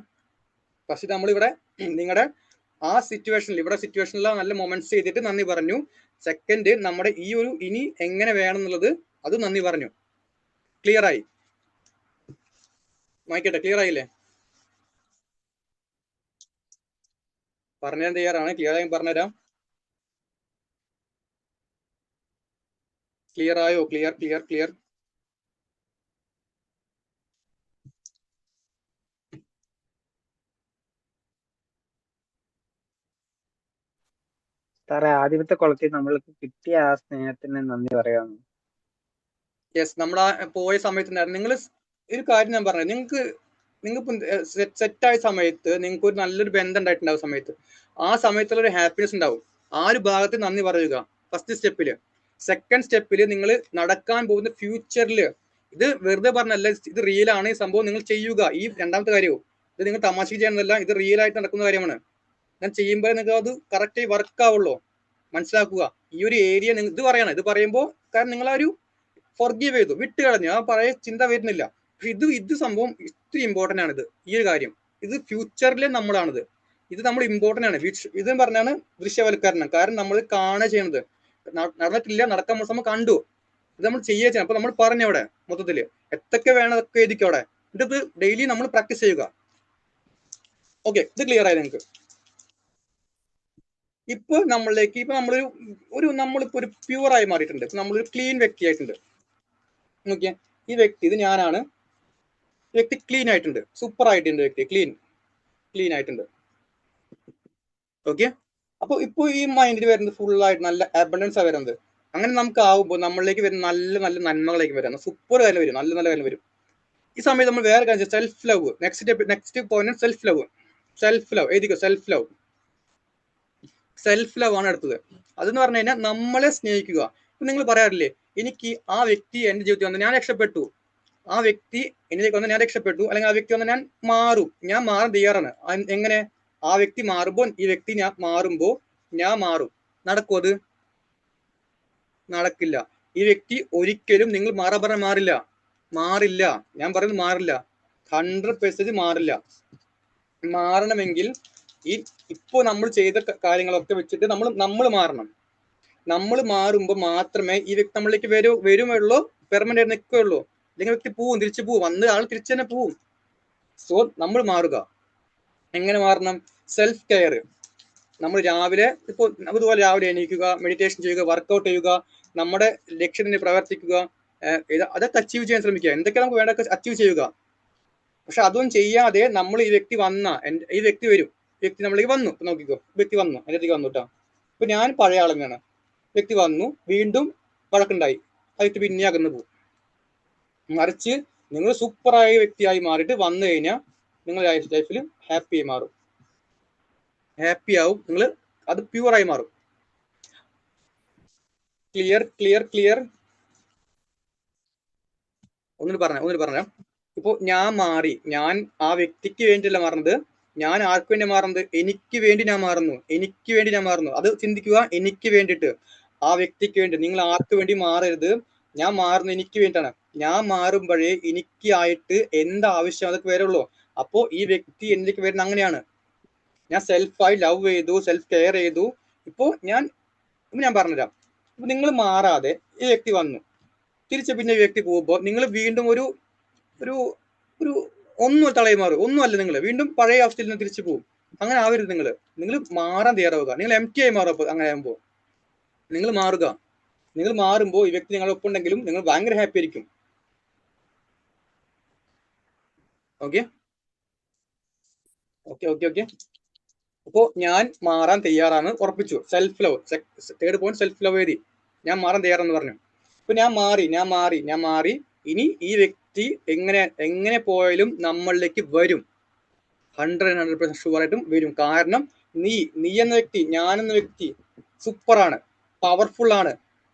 പക്ഷെ നമ്മളിവിടെ നിങ്ങളുടെ ആ സിറ്റുവേഷനിൽ നല്ല മൊമെന്റ്സ് ചെയ്തിട്ട് നന്ദി പറഞ്ഞു. സെക്കൻഡ്, നമ്മുടെ ഈ ഒരു ഇനി എങ്ങനെ വേണം എന്നുള്ളത് അത് നന്ദി പറഞ്ഞു. ക്ലിയർ ആയി? വായിക്കട്ടെ, ക്ലിയർ ആയില്ലേ? പറഞ്ഞുതരാൻ തയ്യാറാണ്. ക്ലിയർ ആയി പറഞ്ഞുതരാം. ക്ലിയർ ആയോ? Clear clear clear. സാറേ, ആദ്യത്തെ കുളത്തിൽ നമ്മൾക്ക് കിട്ടിയ ആ സ്നേഹത്തിന് നന്ദി പറയാമോ? യെസ്, നമ്മുടെ പോയ സമയത്തുണ്ടായിരുന്നു. നിങ്ങൾ ഒരു കാര്യം ഞാൻ പറഞ്ഞു, നിങ്ങൾക്ക് സെറ്റായ സമയത്ത് നിങ്ങൾക്ക് ഒരു നല്ലൊരു ബന്ധം ഉണ്ടായിട്ടുണ്ടാവും. സമയത്ത് ആ സമയത്തുള്ള ഒരു ഹാപ്പിനെസ് ഉണ്ടാവും. ആ ഒരു ഭാഗത്ത് നന്ദി പറയുക ഫസ്റ്റ് സ്റ്റെപ്പില്. സെക്കൻഡ് സ്റ്റെപ്പില് നിങ്ങൾ നടക്കാൻ പോകുന്ന ഫ്യൂച്ചറിൽ, ഇത് വെറുതെ പറഞ്ഞല്ല, ഇത് റിയൽ ആണ് ഈ സംഭവം, നിങ്ങൾ ചെയ്യുക. ഈ രണ്ടാമത്തെ കാര്യവും ഇത് നിങ്ങൾ തമാശക്ക് ചെയ്യുന്നതല്ല, ഇത് റിയൽ ആയിട്ട് നടക്കുന്ന കാര്യമാണ്. ഞാൻ ചെയ്യുമ്പോൾ നിങ്ങൾക്ക് അത് കറക്റ്റായി വർക്ക് ആവുള്ളൂ. മനസ്സിലാക്കുക. ഈ ഒരു ഏരിയ ഇത് പറയണം. ഇത് പറയുമ്പോൾ കാരണം നിങ്ങൾ ആ ഒരു ഫൊർഗീവ് ചെയ്തു, വിട്ട് കളഞ്ഞു, ആ പഴയ ചിന്ത വരുന്നില്ല. പക്ഷെ ഇത് സംഭവം ഇത്തിരി ഇമ്പോർട്ടന്റ് ആണിത്. ഈ ഒരു കാര്യം ഇത് ഫ്യൂച്ചറിലെ നമ്മളാണിത്. ഇത് നമ്മൾ ഇമ്പോർട്ടന്റ് ആണ്. ഇത് പറഞ്ഞാണ് ദൃശ്യവൽക്കരണം. കാരണം നമ്മൾ കാണുക ചെയ്യണത്, നടന്നിട്ടില്ല, നടക്കാൻ നമ്മൾ കണ്ടു, ഇത് നമ്മൾ ചെയ്യുക ചെയ്യണം. അപ്പൊ നമ്മൾ പറഞ്ഞവിടെ മൊത്തത്തില് എത്തൊക്കെ വേണം അതൊക്കെ എഴുതിക്കും അവിടെ. ഇത് ഡെയിലി നമ്മൾ പ്രാക്ടീസ് ചെയ്യുക. ഓക്കെ, ഇത് ക്ലിയർ ആയി നിങ്ങൾക്ക്? ഇപ്പൊ നമ്മളിലേക്ക് ഇപ്പൊ നമ്മളിപ്പോ ഒരു പ്യൂർ ആയി മാറിയിട്ടുണ്ട്. നമ്മളൊരു ക്ലീൻ വ്യക്തിയായിട്ടുണ്ട്. നോക്കിയാ ഈ വ്യക്തി, ഇത് ഞാനാണ്. വ്യക്തി ക്ലീൻ ആയിട്ടുണ്ട്, സൂപ്പർ ആയിട്ടുണ്ട്, വ്യക്തി ക്ലീൻ ആയിട്ടുണ്ട്. ഓക്കെ, അപ്പൊ ഇപ്പൊ ഈ മൈൻഡിൽ വരുന്നത് ഫുൾ ആയിട്ട് നല്ല അബണ്ടൻസ് വരുന്നത്. അങ്ങനെ നമുക്ക് ആവുമ്പോൾ നമ്മളിലേക്ക് വരുന്ന നല്ല നല്ല നന്മകളിലേക്ക് വരാം, സൂപ്പർ കാര്യം വരും, നല്ല നല്ല കാര്യം വരും. ഈ സമയത്ത് നമ്മൾ വേറെ കാര്യം, self love. Next point self love എഴുതിക്കോ. സെൽഫ് ലവ് ആണ് അടുത്തത്. അതെന്ന് പറഞ്ഞു കഴിഞ്ഞാൽ നമ്മളെ സ്നേഹിക്കുക. ഇപ്പൊ നിങ്ങൾ പറയാറില്ലേ, എനിക്ക് ആ വ്യക്തി എന്റെ ജീവിതത്തിൽ വന്ന് ഞാൻ രക്ഷപ്പെട്ടു, ആ വ്യക്തി എന്നിലേക്ക് വന്ന് ഞാൻ രക്ഷപ്പെട്ടു, അല്ലെങ്കിൽ ആ വ്യക്തി വന്ന് ഞാൻ മാറാൻ തയ്യാറാണ്. എങ്ങനെ? ആ വ്യക്തി മാറുമ്പോൾ, ഈ വ്യക്തി ഞാൻ മാറും. നടക്കും? അത് നടക്കില്ല. ഈ വ്യക്തി ഒരിക്കലും നിങ്ങൾ മാറാൻ പറഞ്ഞാൽ മാറില്ല. ഞാൻ പറയുന്നത് മാറില്ല, 100% മാറില്ല. മാറണമെങ്കിൽ ഇപ്പോ നമ്മൾ ചെയ്ത കാര്യങ്ങളൊക്കെ വെച്ചിട്ട് നമ്മൾ മാറണം. നമ്മൾ മാറുമ്പോൾ മാത്രമേ ഈ വ്യക്തി നമ്മളിലേക്ക് വരുമുള്ളൂ, പെർമനന്റ് ആയിട്ട് നിൽക്കുകയുള്ളൂ. അല്ലെങ്കിൽ വ്യക്തി തിരിച്ചു പോവും, വന്ന് ആൾ തിരിച്ചു തന്നെ പോവും. സോ നമ്മൾ മാറുക. എങ്ങനെ മാറണം? Self care. നമ്മൾ രാവിലെ അതുപോലെ രാവിലെ എണീക്കുക, മെഡിറ്റേഷൻ ചെയ്യുക, വർക്കൗട്ട് ചെയ്യുക, നമ്മുടെ ലക്ഷ്യത്തിന് പ്രവർത്തിക്കുക, അതൊക്കെ അച്ചീവ് ചെയ്യാൻ ശ്രമിക്കുക. എന്തൊക്കെ നമുക്ക് വേണ്ടൊക്കെ അച്ചീവ് ചെയ്യുക. പക്ഷെ അതൊന്നും ചെയ്യാതെ നമ്മൾ ഈ വ്യക്തി വരും, വ്യക്തി നമ്മളിലേക്ക് വന്നു, നോക്കിക്കോ, വ്യക്തി വന്നു, എൻ്റെ അടുത്തേക്ക് വന്നു കേട്ടോ. ഇപ്പൊ ഞാൻ പഴയ ആളെന്നാണ്, വ്യക്തി വന്നു, വീണ്ടും വഴക്കുണ്ടായി, ആ വ്യക്തി പിന്നെ അകന്നു പോകും. മറിച്ച് നിങ്ങൾ സൂപ്പറായ വ്യക്തിയായി മാറിയിട്ട് വന്നു കഴിഞ്ഞാൽ നിങ്ങൾ ലൈഫിൽ ഹാപ്പി ആവും. നിങ്ങൾ അത് പ്യൂറായി മാറും. ക്ലിയർ. ഒന്നിട്ട് പറഞ്ഞ ഇപ്പൊ ഞാൻ മാറി, ഞാൻ ആ വ്യക്തിക്ക് വേണ്ടിയല്ല മാറുന്നത്, ഞാൻ ആർക്ക് വേണ്ടി മാറുന്നത്? എനിക്ക് വേണ്ടി ഞാൻ മാറുന്നു. അത് ചിന്തിക്കുക, എനിക്ക് വേണ്ടിയിട്ട്, ആ വ്യക്തിക്ക് വേണ്ടി. നിങ്ങൾ ആർക്ക് വേണ്ടി മാറരുത്. ഞാൻ മാറുന്നത് എനിക്ക് വേണ്ടിയിട്ടാണ്. ഞാൻ മാറുമ്പോഴേ എനിക്കായിട്ട് എന്താവശ്യം അതൊക്കെ വരുള്ളൂ. അപ്പോ ഈ വ്യക്തി എന്നിലേക്ക് വരുന്ന അങ്ങനെയാണ്. ഞാൻ സെൽഫായി ലവ് ചെയ്തു, സെൽഫ് കെയർ ചെയ്തു. ഇപ്പോ ഞാൻ പറഞ്ഞുതരാം. ഇപ്പൊ നിങ്ങൾ മാറാതെ ഈ വ്യക്തി വന്നു, തിരിച്ച് പിന്നെ ഈ വ്യക്തി പോകുമ്പോൾ നിങ്ങൾ വീണ്ടും ഒരു ഒന്നും തളയുമാറും, ഒന്നുമല്ല, നിങ്ങൾ വീണ്ടും പഴയ അവസ്ഥയിൽ നിന്ന് തിരിച്ചു പോകും. അങ്ങനെ ആവരുത്. നിങ്ങൾ മാറാൻ തയ്യാറാവുക. നിങ്ങൾ എംപ്റ്റി ആയി മാറുക. അങ്ങനെ ആകുമ്പോൾ നിങ്ങൾ മാറുക. നിങ്ങൾ മാറുമ്പോൾ ഈ വ്യക്തി നിങ്ങളൊപ്പം ഉണ്ടെങ്കിലും നിങ്ങൾ ഭയങ്കര ഹാപ്പി ആയിരിക്കും. ഓക്കെ. അപ്പോ ഞാൻ മാറാൻ തയ്യാറാണ്, ഉറപ്പിച്ചു. Self love, third point self love എഴുതി. ഞാൻ മാറാൻ തയ്യാറാണെന്ന് പറഞ്ഞു. ഇപ്പൊ ഞാൻ മാറി. ഇനി ഈ വ്യക്തി എങ്ങനെ പോയാലും നമ്മളിലേക്ക് വരും, 100% ഷുവറായിട്ടും വരും. കാരണം നീ എന്ന വ്യക്തി, ഞാൻ എന്ന വ്യക്തി സൂപ്പറാണ്, പവർഫുൾ ആണ്,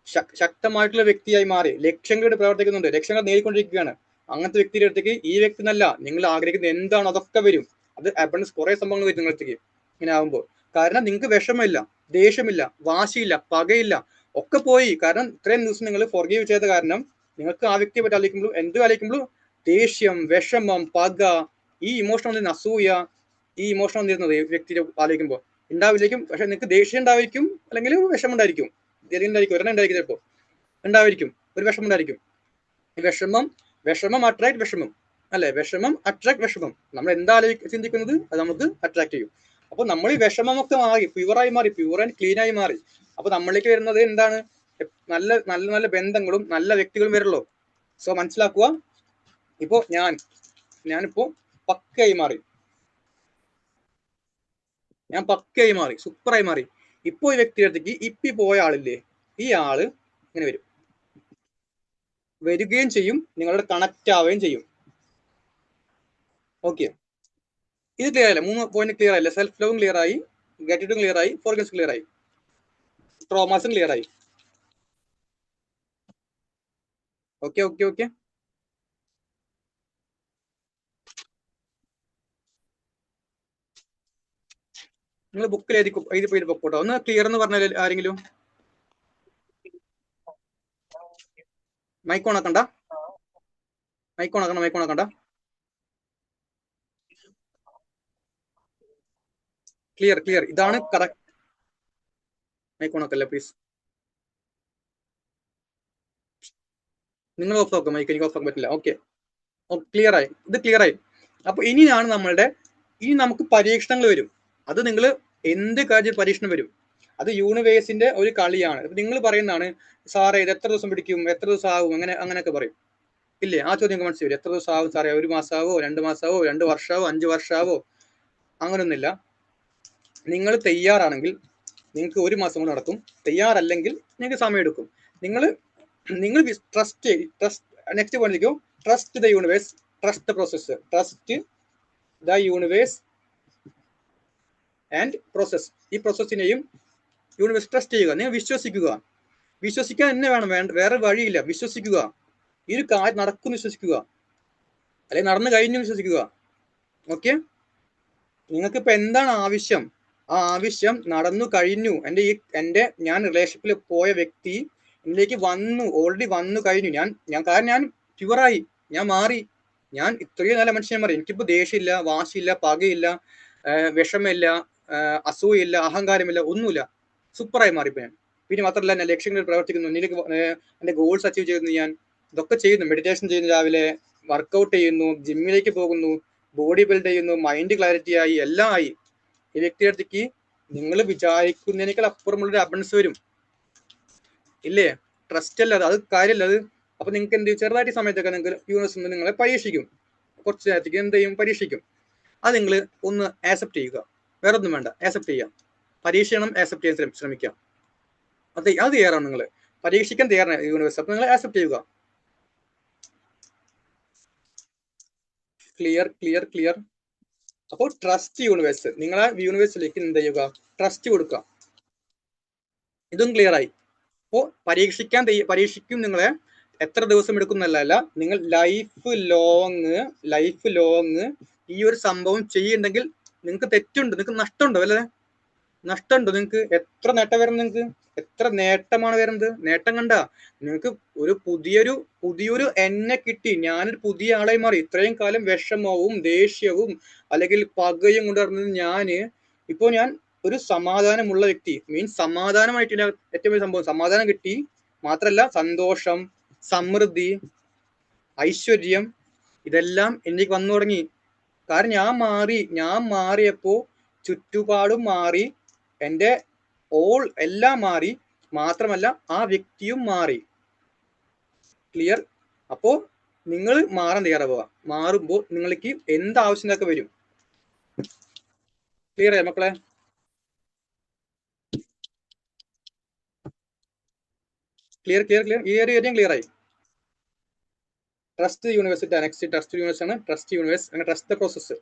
ശക്തമായിട്ടുള്ള വ്യക്തിയായി മാറി, ലക്ഷ്യങ്ങളോട് പ്രവർത്തിക്കുന്നുണ്ട്, ലക്ഷ്യങ്ങൾ നേടിക്കൊണ്ടിരിക്കുകയാണ്. അങ്ങനത്തെ വ്യക്തിയുടെ അടുത്തേക്ക് ഈ വ്യക്തി എന്നല്ല, നിങ്ങൾ ആഗ്രഹിക്കുന്നത് എന്താണോ അതൊക്കെ വരും. അത് അബണ്ടൻസ് കുറെ സംഭവങ്ങൾ വരും നിങ്ങളടുത്തേക്ക് ഇങ്ങനെ ആകുമ്പോൾ. കാരണം നിങ്ങൾക്ക് വിഷമമില്ല, ദേഷ്യമില്ല, വാശിയില്ല, പകയില്ല, ഒക്കെ പോയി. കാരണം ഇത്രയും ദിവസം നിങ്ങൾ ഫോർഗീവ് ചെയ്ത കാരണം നിങ്ങൾക്ക് ആ വ്യക്തിയെ പറ്റി ആലോചിക്കുമ്പോഴും ദേഷ്യം, വിഷമം, പക, ഈ ഇമോഷൻ വന്നിരുന്ന അസൂയ, ഈ ഇമോഷൻ വന്നിരുന്നത് വ്യക്തിയെ ആലോചിക്കുമ്പോൾ ഉണ്ടാവില്ലേക്കും. പക്ഷെ നിങ്ങൾക്ക് ദേഷ്യം ഉണ്ടായിരിക്കും, അല്ലെങ്കിൽ ഒരു വിഷമം ഉണ്ടായിരിക്കും, ഒരെണ്ണം ഉണ്ടായിരിക്കും, ചിലപ്പോൾ ഉണ്ടായിരിക്കും, ഒരു വിഷമം ഉണ്ടായിരിക്കും. വിഷമം അട്രാക്ട് വിഷമം, അല്ലെ? വിഷമം അട്രാക്ട് വിഷമം. നമ്മൾ എന്താ ചിന്തിക്കുന്നത് അത് നമുക്ക് അട്രാക്ട് ചെയ്യും. അപ്പൊ നമ്മൾ ഈ വിഷമമൊക്കെ മാറി, പ്യുവറായി മാറി, പ്യുവർ ആൻഡ് ക്ലീൻ ആയി മാറി. അപ്പൊ നമ്മളിലേക്ക് വരുന്നത് എന്താണ്? നല്ല നല്ല നല്ല ബന്ധങ്ങളും നല്ല വ്യക്തികളും വരുള്ളൂ. സോ മനസ്സിലാക്കുക. ഇപ്പോ ഞാനിപ്പോ പക്കയായി മാറി, ഞാൻ പക്കയായി മാറി, സൂപ്പറായി മാറി. ഇപ്പോ ഈ വ്യക്തിയുടെ അടുത്തേക്ക് ഇപ്പി പോയ ആളില്ലേ, ഈ ആള് ഇങ്ങനെ വരികയും ചെയ്യും, നിങ്ങളുടെ കണക്ട് ആവുകയും ചെയ്യും. ഓക്കെ, ഇത് ക്ലിയർ ആയില്ല? 3 പോയിന്റ് ക്ലിയർ ആയില്ല? സെൽഫ് ലവും ക്ലിയർ ആയി, ഗ്രാറ്റിറ്റ്യൂഡും ക്ലിയർ ആയി, ഫോർഗിവ്നെസ് ക്ലിയർ ആയി, ട്രോമാസും ക്ലിയർ ആയി. Okay okay okay. നിങ്ങൾ ബുക്കിൽ എഴുതി പോയി പൊക്കോട്ടോ. ഒന്ന് ക്ലിയർ എന്ന് പറഞ്ഞാൽ ആരെങ്കിലും മൈക്ക് ഓണാക്കണ്ട, മൈക്ക് ഓണാക്കണ്ട. ക്ലിയർ ക്ലിയർ, ഇതാണ് കറക്റ്റ്. മൈക്ക് ഓണാക്കല്ല പ്ലീസ്. നിങ്ങൾ ഓഫ് ആക്കും മൈക്ക്, എനിക്ക് ഓഫ് ആക്കാൻ പറ്റില്ല. ഓക്കെ, ക്ലിയർ ആയി, ഇത് ക്ലിയർ ആയി. അപ്പൊ ഇനി നമുക്ക് പരീക്ഷണങ്ങൾ വരും. അത് നിങ്ങൾ എന്ത് കാര്യം പരീക്ഷണം വരും, അത് യൂണിവേഴ്സിന്റെ ഒരു കളിയാണ്. ഇപ്പൊ നിങ്ങൾ പറയുന്നതാണ്, സാറേ ഇത് എത്ര ദിവസം പിടിക്കും, എത്ര ദിവസം ആവും, അങ്ങനെയൊക്കെ പറയും ഇല്ലേ? ആ ചോദ്യം മനസ്സിൽ വരും. എത്ര ദിവസം ആവും സാറേ? 1 മാസമാവോ, 2 മാസമാവോ, 2 വർഷമാവോ, 5 വർഷമാവോ? അങ്ങനൊന്നുമില്ല. നിങ്ങൾ തയ്യാറാണെങ്കിൽ നിങ്ങൾക്ക് 1 മാസം കൊണ്ട് നടക്കും. തയ്യാറല്ലെങ്കിൽ നിങ്ങൾക്ക് സമയം എടുക്കും. നിങ്ങൾ ട്രസ്റ്റ് നെക്സ്റ്റ് പോയിന്റിലേക്കോ, trust the universe, trust the process, trust the universe and process. ഈ പ്രോസസ്സിനെയും യൂണിവേഴ്സ് ട്രസ്റ്റ് ചെയ്യുക. നിങ്ങൾ വിശ്വസിക്കാൻ തന്നെ വേണം, വേറെ വഴിയില്ല. വിശ്വസിക്കുക, ഈ ഒരു കാര്യം നടക്കും വിശ്വസിക്കുക, അല്ലെങ്കിൽ നടന്നു കഴിഞ്ഞു വിശ്വസിക്കുക. ഓക്കെ, നിങ്ങൾക്ക് ഇപ്പൊ എന്താണ് ആവശ്യം, ആ ആവശ്യം നടന്നു കഴിഞ്ഞു. ഞാൻ റിലേഷൻഷിപ്പിൽ പോയ വ്യക്തി എന്നിലേക്ക് ഓൾറെഡി വന്നു കഴിഞ്ഞു. ഞാൻ പ്യുവറായി, ഞാൻ മാറി, ഞാൻ ഇത്രയും നല്ല മനുഷ്യൻ മാറി. എനിക്കിപ്പോ ദേഷ്യമില്ല, വാശിയില്ല, പകയില്ല, വിഷമില്ല, അസൂയില്ല, അഹങ്കാരമില്ല, ഒന്നുമില്ല, സൂപ്പറായി മാറിപ്പോ ഞാൻ. പിന്നെ മാത്രമല്ല, ഞാൻ ലക്ഷ്യങ്ങളിൽ പ്രവർത്തിക്കുന്നു, എന്റെ ഗോൾസ് അച്ചീവ് ചെയ്യുന്നു. ഞാൻ ഇതൊക്കെ ചെയ്യുന്നു, മെഡിറ്റേഷൻ ചെയ്യുന്നു, രാവിലെ വർക്കൗട്ട് ചെയ്യുന്നു, ജിമ്മിലേക്ക് പോകുന്നു, ബോഡി ബിൽഡ് ചെയ്യുന്നു, മൈൻഡ് ക്ലാരിറ്റി ആയി, എല്ലാം ആയി. ഈ വ്യക്തിയുടെ അടുത്തേക്ക് നിങ്ങൾ വിചാരിക്കുന്നതിനേക്കാൾ അപ്പുറമുള്ളൊരു അബൻസ് വരും ഇല്ലേ? ട്രസ്റ്റ് അല്ല അത് കാര്യമല്ല അത്. അപ്പൊ നിങ്ങൾക്ക് എന്ത് ചെറുതായിട്ട് സമയത്തൊക്കെ നിങ്ങൾക്ക് യൂണിവേഴ്സ് നിങ്ങളെ പരീക്ഷിക്കും, കുറച്ച് നേരത്തേക്ക് എന്ത് ചെയ്യും, പരീക്ഷിക്കും. അത് നിങ്ങൾ ഒന്ന് ആക്സെപ്റ്റ് ചെയ്യുക, വേറെ ഒന്നും വേണ്ട, ആക്സെപ്റ്റ് ചെയ്യാം. പരീക്ഷണം ആക്സെപ്റ്റ് ചെയ്യാൻ ശ്രമിക്കാം. അത് തയ്യാറാണ്, നിങ്ങൾ പരീക്ഷിക്കാൻ തയ്യാറാണ് യൂണിവേഴ്സ്. അപ്പൊ നിങ്ങൾ ആക്സെപ്റ്റ് ചെയ്യുക. Clear clear clear. അപ്പോൾ ട്രസ്റ്റ് യൂണിവേഴ്സ്, നിങ്ങളെ യൂണിവേഴ്സിലേക്ക് എന്ത് ചെയ്യുക, ട്രസ്റ്റ് കൊടുക്കുക. ഇതും ക്ലിയർ ആയി. അപ്പോൾ പരീക്ഷിക്കും നിങ്ങളെ. എത്ര ദിവസം എടുക്കുന്നല്ല, നിങ്ങൾ ലൈഫ് ലോങ് ഈ ഒരു സംഭവം ചെയ്യുന്നുണ്ടെങ്കിൽ നിങ്ങൾക്ക് തെറ്റുണ്ട്, നിങ്ങൾക്ക് നഷ്ടമുണ്ടോ? അല്ലേ? നഷ്ടമുണ്ടോ? നിങ്ങൾക്ക് എത്ര നേട്ടം വരുന്നത്? നിങ്ങൾക്ക് എത്ര നേട്ടമാണ് വരുന്നത്? നേട്ടം കണ്ട നിങ്ങൾക്ക് ഒരു പുതിയൊരു എന്നെ കിട്ടി, ഞാനൊരു പുതിയ ആളായി മാറി. ഇത്രയും കാലം വിഷമവും ദേഷ്യവും അല്ലെങ്കിൽ പകയും കൊണ്ടുവരുന്നത് ഇപ്പോൾ ഞാൻ ഒരു സമാധാനമുള്ള വ്യക്തി. മീൻസ് സമാധാനമായിട്ടില്ല ഏറ്റവും വലിയ സംഭവം, സമാധാനം കിട്ടി. മാത്രല്ല സന്തോഷം, സമൃദ്ധി, ഐശ്വര്യം, ഇതെല്ലാം എനിക്ക് വന്നു തുടങ്ങി. കാരണം ഞാൻ മാറിയപ്പോ ചുറ്റുപാടും മാറി, എൻ്റെ എല്ലാം മാറി. മാത്രമല്ല ആ വ്യക്തിയും മാറി. ക്ലിയർ? അപ്പോ നിങ്ങൾ മാറാൻ തയ്യാറാവുക. മാറുമ്പോൾ നിങ്ങൾക്ക് എന്താവശ്യമൊക്കെ വരും. ക്ലിയർ ആയി മക്കളെ? Clear clear clear. ഈ ഒരു ഏരിയ ക്ലിയർ ആയി. Trust university next, trust universe ആണ്. ട്രസ്റ്റ് യൂണിവേഴ്സ് അങ്ങനെ ട്രസ്റ്റ് ദ പ്രോസസ്.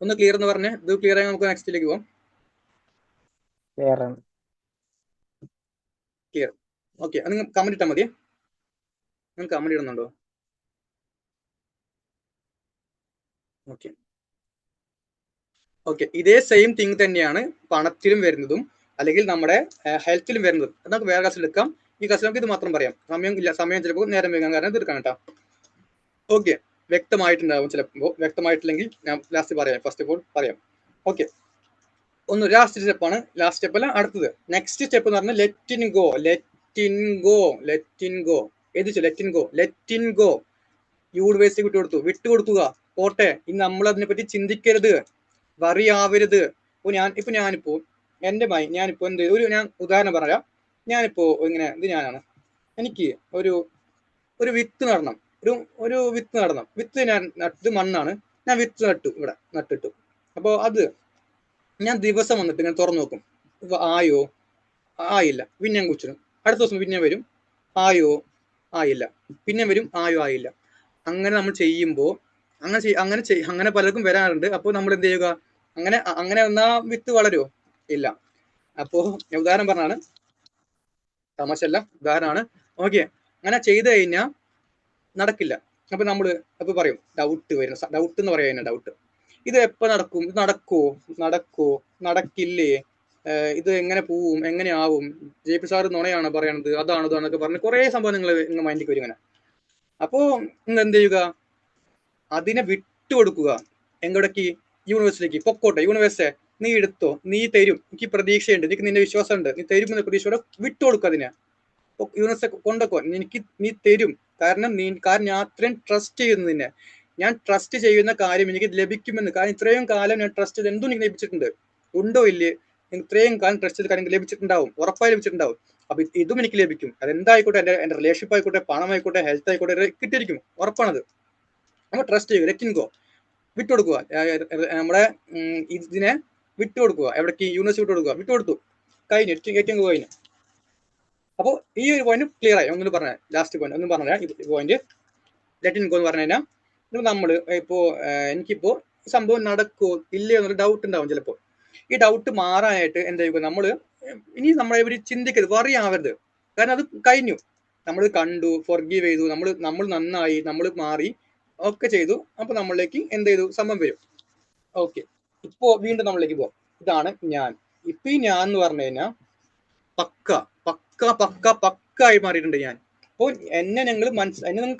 ഒന്ന് ക്ലിയർ എന്ന് പറഞ്ഞേ. ഇത് ക്ലിയർ ആയി നമുക്ക് നെക്സ്റ്റിലേക്ക് പോകാം. ക്ലിയർ? ഓക്കെ, നിങ്ങൾ കമന്റ് ഇട്ടാൽ മതി. നിങ്ങൾ കമന്റ് ഇടുന്നുണ്ടോ? Okay okay. ഇതേ സെയിം തിങ് തന്നെയാണ് പണത്തിലും വരുന്നതും അല്ലെങ്കിൽ നമ്മുടെ ഹെൽത്തിലും വരുന്നതും. നമുക്ക് വേറെ ക്ലാസ്സിൽ എടുക്കാം. ഈ ക്ലാസ്സിൽ നമുക്ക് ഇത് മാത്രം പറയാം. സമയം ചിലപ്പോൾ നേരം വേഗം കാരണം തീർക്കാൻ കേട്ടോ. ഓക്കെ, വ്യക്തമായിട്ടുണ്ടാവും. ചിലപ്പോൾ വ്യക്തമായിട്ടില്ലെങ്കിൽ ഞാൻ ലാസ്റ്റ് പറയാം, ഫസ്റ്റ് ഓഫ് ഓൾ പറയാം. ഓക്കെ, ലാസ്റ്റ് സ്റ്റെപ്പാണ്. ലാസ്റ്റ് സ്റ്റെപ്പ് അല്ല, അടുത്തത് നെക്സ്റ്റ് സ്റ്റെപ്പ് എന്ന് പറഞ്ഞാൽ let it go. Let it go. യൂണിവേഴ്സിറ്റി വിട്ടുകൊടുക്കുക. പോട്ടെ, ഇനി നമ്മൾ അതിനെപ്പറ്റി ചിന്തിക്കരുത്, വറി ആവരുത്. ഞാനിപ്പോ എൻ്റെ ഞാനിപ്പോ എന്ത് ഞാൻ ഉദാഹരണം പറയാം. ഞാനിപ്പോ ഇങ്ങനെ ഞാനാണ്, എനിക്ക് ഒരു വിത്ത് നടണം, ഒരു വിത്ത് നടണം. വിത്ത് ഞാൻ നട്ട് മണ്ണാണ്, ഞാൻ വിത്ത് നട്ടു, ഇവിടെ നട്ടിട്ടു. അപ്പോൾ അത് ഞാൻ ദിവസം വന്നിട്ട് ഞാൻ തുറന്നു നോക്കും, ആയോ, ആയില്ല, പിന്നെ ഞാൻ കുഴിച്ചിടും. അടുത്ത ദിവസം പിന്നെ വരും, ആയോ, ആയില്ല, പിന്നെ വരും, ആയോ, ആയില്ല. അങ്ങനെ നമ്മൾ ചെയ്യുമ്പോൾ അങ്ങനെ പലർക്കും വരാറുണ്ട്. അപ്പോൾ നമ്മൾ എന്ത് ചെയ്യുക, അങ്ങനെ വന്നാ വിത്ത് വളരുമോ? ഇല്ല. അപ്പോ ഉദാഹരണം പറഞ്ഞാണ്, തമാശല്ല, ഉദാഹരണമാണ്. ഓക്കെ, അങ്ങനെ ചെയ്തു കഴിഞ്ഞാൽ നടക്കില്ല. അപ്പൊ അപ്പൊ പറയും ഡൗട്ട് വരുന്ന ഡൗട്ട് എന്ന് പറയുന്ന ഡൗട്ട്, ഇത് എപ്പോ നടക്കും, ഇത് നടക്കോ, നടക്കില്ലേ, ഇത് എങ്ങനെ പോവും, എങ്ങനെ ആവും, JP സാറ് നുണയാണ് പറയണത്, അതാണൊക്കെ പറഞ്ഞ് കുറെ സംഭവം നിങ്ങൾ മൈൻഡിലേക്ക് വരും ഇങ്ങനെ. അപ്പോ നിങ്ങൾ എന്ത് ചെയ്യുക, അതിനെ വിട്ടുകൊടുക്കുക. എങ്ങോട്ടേക്ക്? യൂണിവേഴ്സിറ്റിക്ക്. പൊക്കോട്ടെ യൂണിവേഴ്സിറ്റി, നീ എടുത്തോ, നീ തരും, എനിക്ക് പ്രതീക്ഷയുണ്ട്, എനിക്ക് നിന്റെ വിശ്വാസമുണ്ട്, നീ തരുമെന്ന പ്രതീക്ഷയോടെ വിട്ടുകൊടുക്കുക അതിനെ. യൂണിവേഴ്സിറ്റി കൊണ്ടൊക്കെ നീ തരും. കാരണം ഞാൻ അത്രയും ട്രസ്റ്റ് ചെയ്യുന്നു നിന്നെ. ഞാൻ ട്രസ്റ്റ് ചെയ്യുന്ന കാര്യം എനിക്ക് ലഭിക്കുമെന്ന്. കാരണം ഇത്രയും കാലം ഞാൻ ട്രസ്റ്റ് ചെയ്ത് എന്തും എനിക്ക് ലഭിച്ചിട്ടുണ്ട്. ഉണ്ടോ ഇല്ലേ? ഇത്രയും കാലം ട്രസ്റ്റ് ചെയ്ത കാര്യം ലഭിച്ചിട്ടുണ്ടാവും, ഉറപ്പായി ലഭിച്ചിട്ടുണ്ടാവും. അപ്പൊ ഇതും എനിക്ക് ലഭിക്കും. അതെന്തായിക്കോട്ടെ, എന്റെ റിലേഷൻഷിപ്പ് ആയിക്കോട്ടെ, പണമായിക്കോട്ടെ, ഹെൽത്ത് ആയിക്കോട്ടെ, കിട്ടിയിരിക്കും, ഉറപ്പാണത്. നമ്മൾ ട്രസ്റ്റ് ചെയ്യുക, ലെറ്റ് ഗോ, വിട്ടുകൊടുക്കുക. നമ്മുടെ ഇതിനെ വിട്ടുകൊടുക്കുക. എവിടേക്ക്? യൂണിവേഴ്സിറ്റി വിട്ടുകൊടുത്തു, കഴിഞ്ഞു, ഏറ്റവും കഴിഞ്ഞു. അപ്പോൾ ഈ ഒരു പോയിന്റ് ക്ലിയർ ആയി. ഒന്നും പറഞ്ഞ ലാസ്റ്റ് പോയിന്റ് ഒന്നും പറഞ്ഞാൽ ഈ പോയിന്റ് ലെറ്റ് ഗോ എന്ന് പറഞ്ഞു കഴിഞ്ഞാൽ, നമ്മൾ എനിക്കിപ്പോ സംഭവം നടക്കോ ഇല്ലയോ എന്നൊരു ഡൗട്ട് ഉണ്ടാവും ചിലപ്പോൾ. ഈ ഡൗട്ട് മാറാനായിട്ട് എന്താ ചെയ്യുക, ഇനി നമ്മളെ ഇവർ ചിന്തിക്കരുത്, വറി ആവരുത്. കാരണം അത് കഴിഞ്ഞു, നമ്മൾ കണ്ടു, ഫൊർഗീവ് ചെയ്തു, നമ്മൾ നന്നായി, നമ്മൾ മാറി, ഒക്കെ ചെയ്തു. അപ്പൊ നമ്മളിലേക്ക് എന്ത് ചെയ്തു, സംഭവം വരും. ഓക്കെ, ഇപ്പോ വീണ്ടും നമ്മളിലേക്ക് പോവാം. ഇതാണ് ഞാൻ. ഇപ്പൊ ഈ ഞാൻ എന്ന് പറഞ്ഞു കഴിഞ്ഞാൽ പക്കായി മാറിയിട്ടുണ്ട് ഞാൻ. അപ്പോൾ എന്നെ നിങ്ങൾ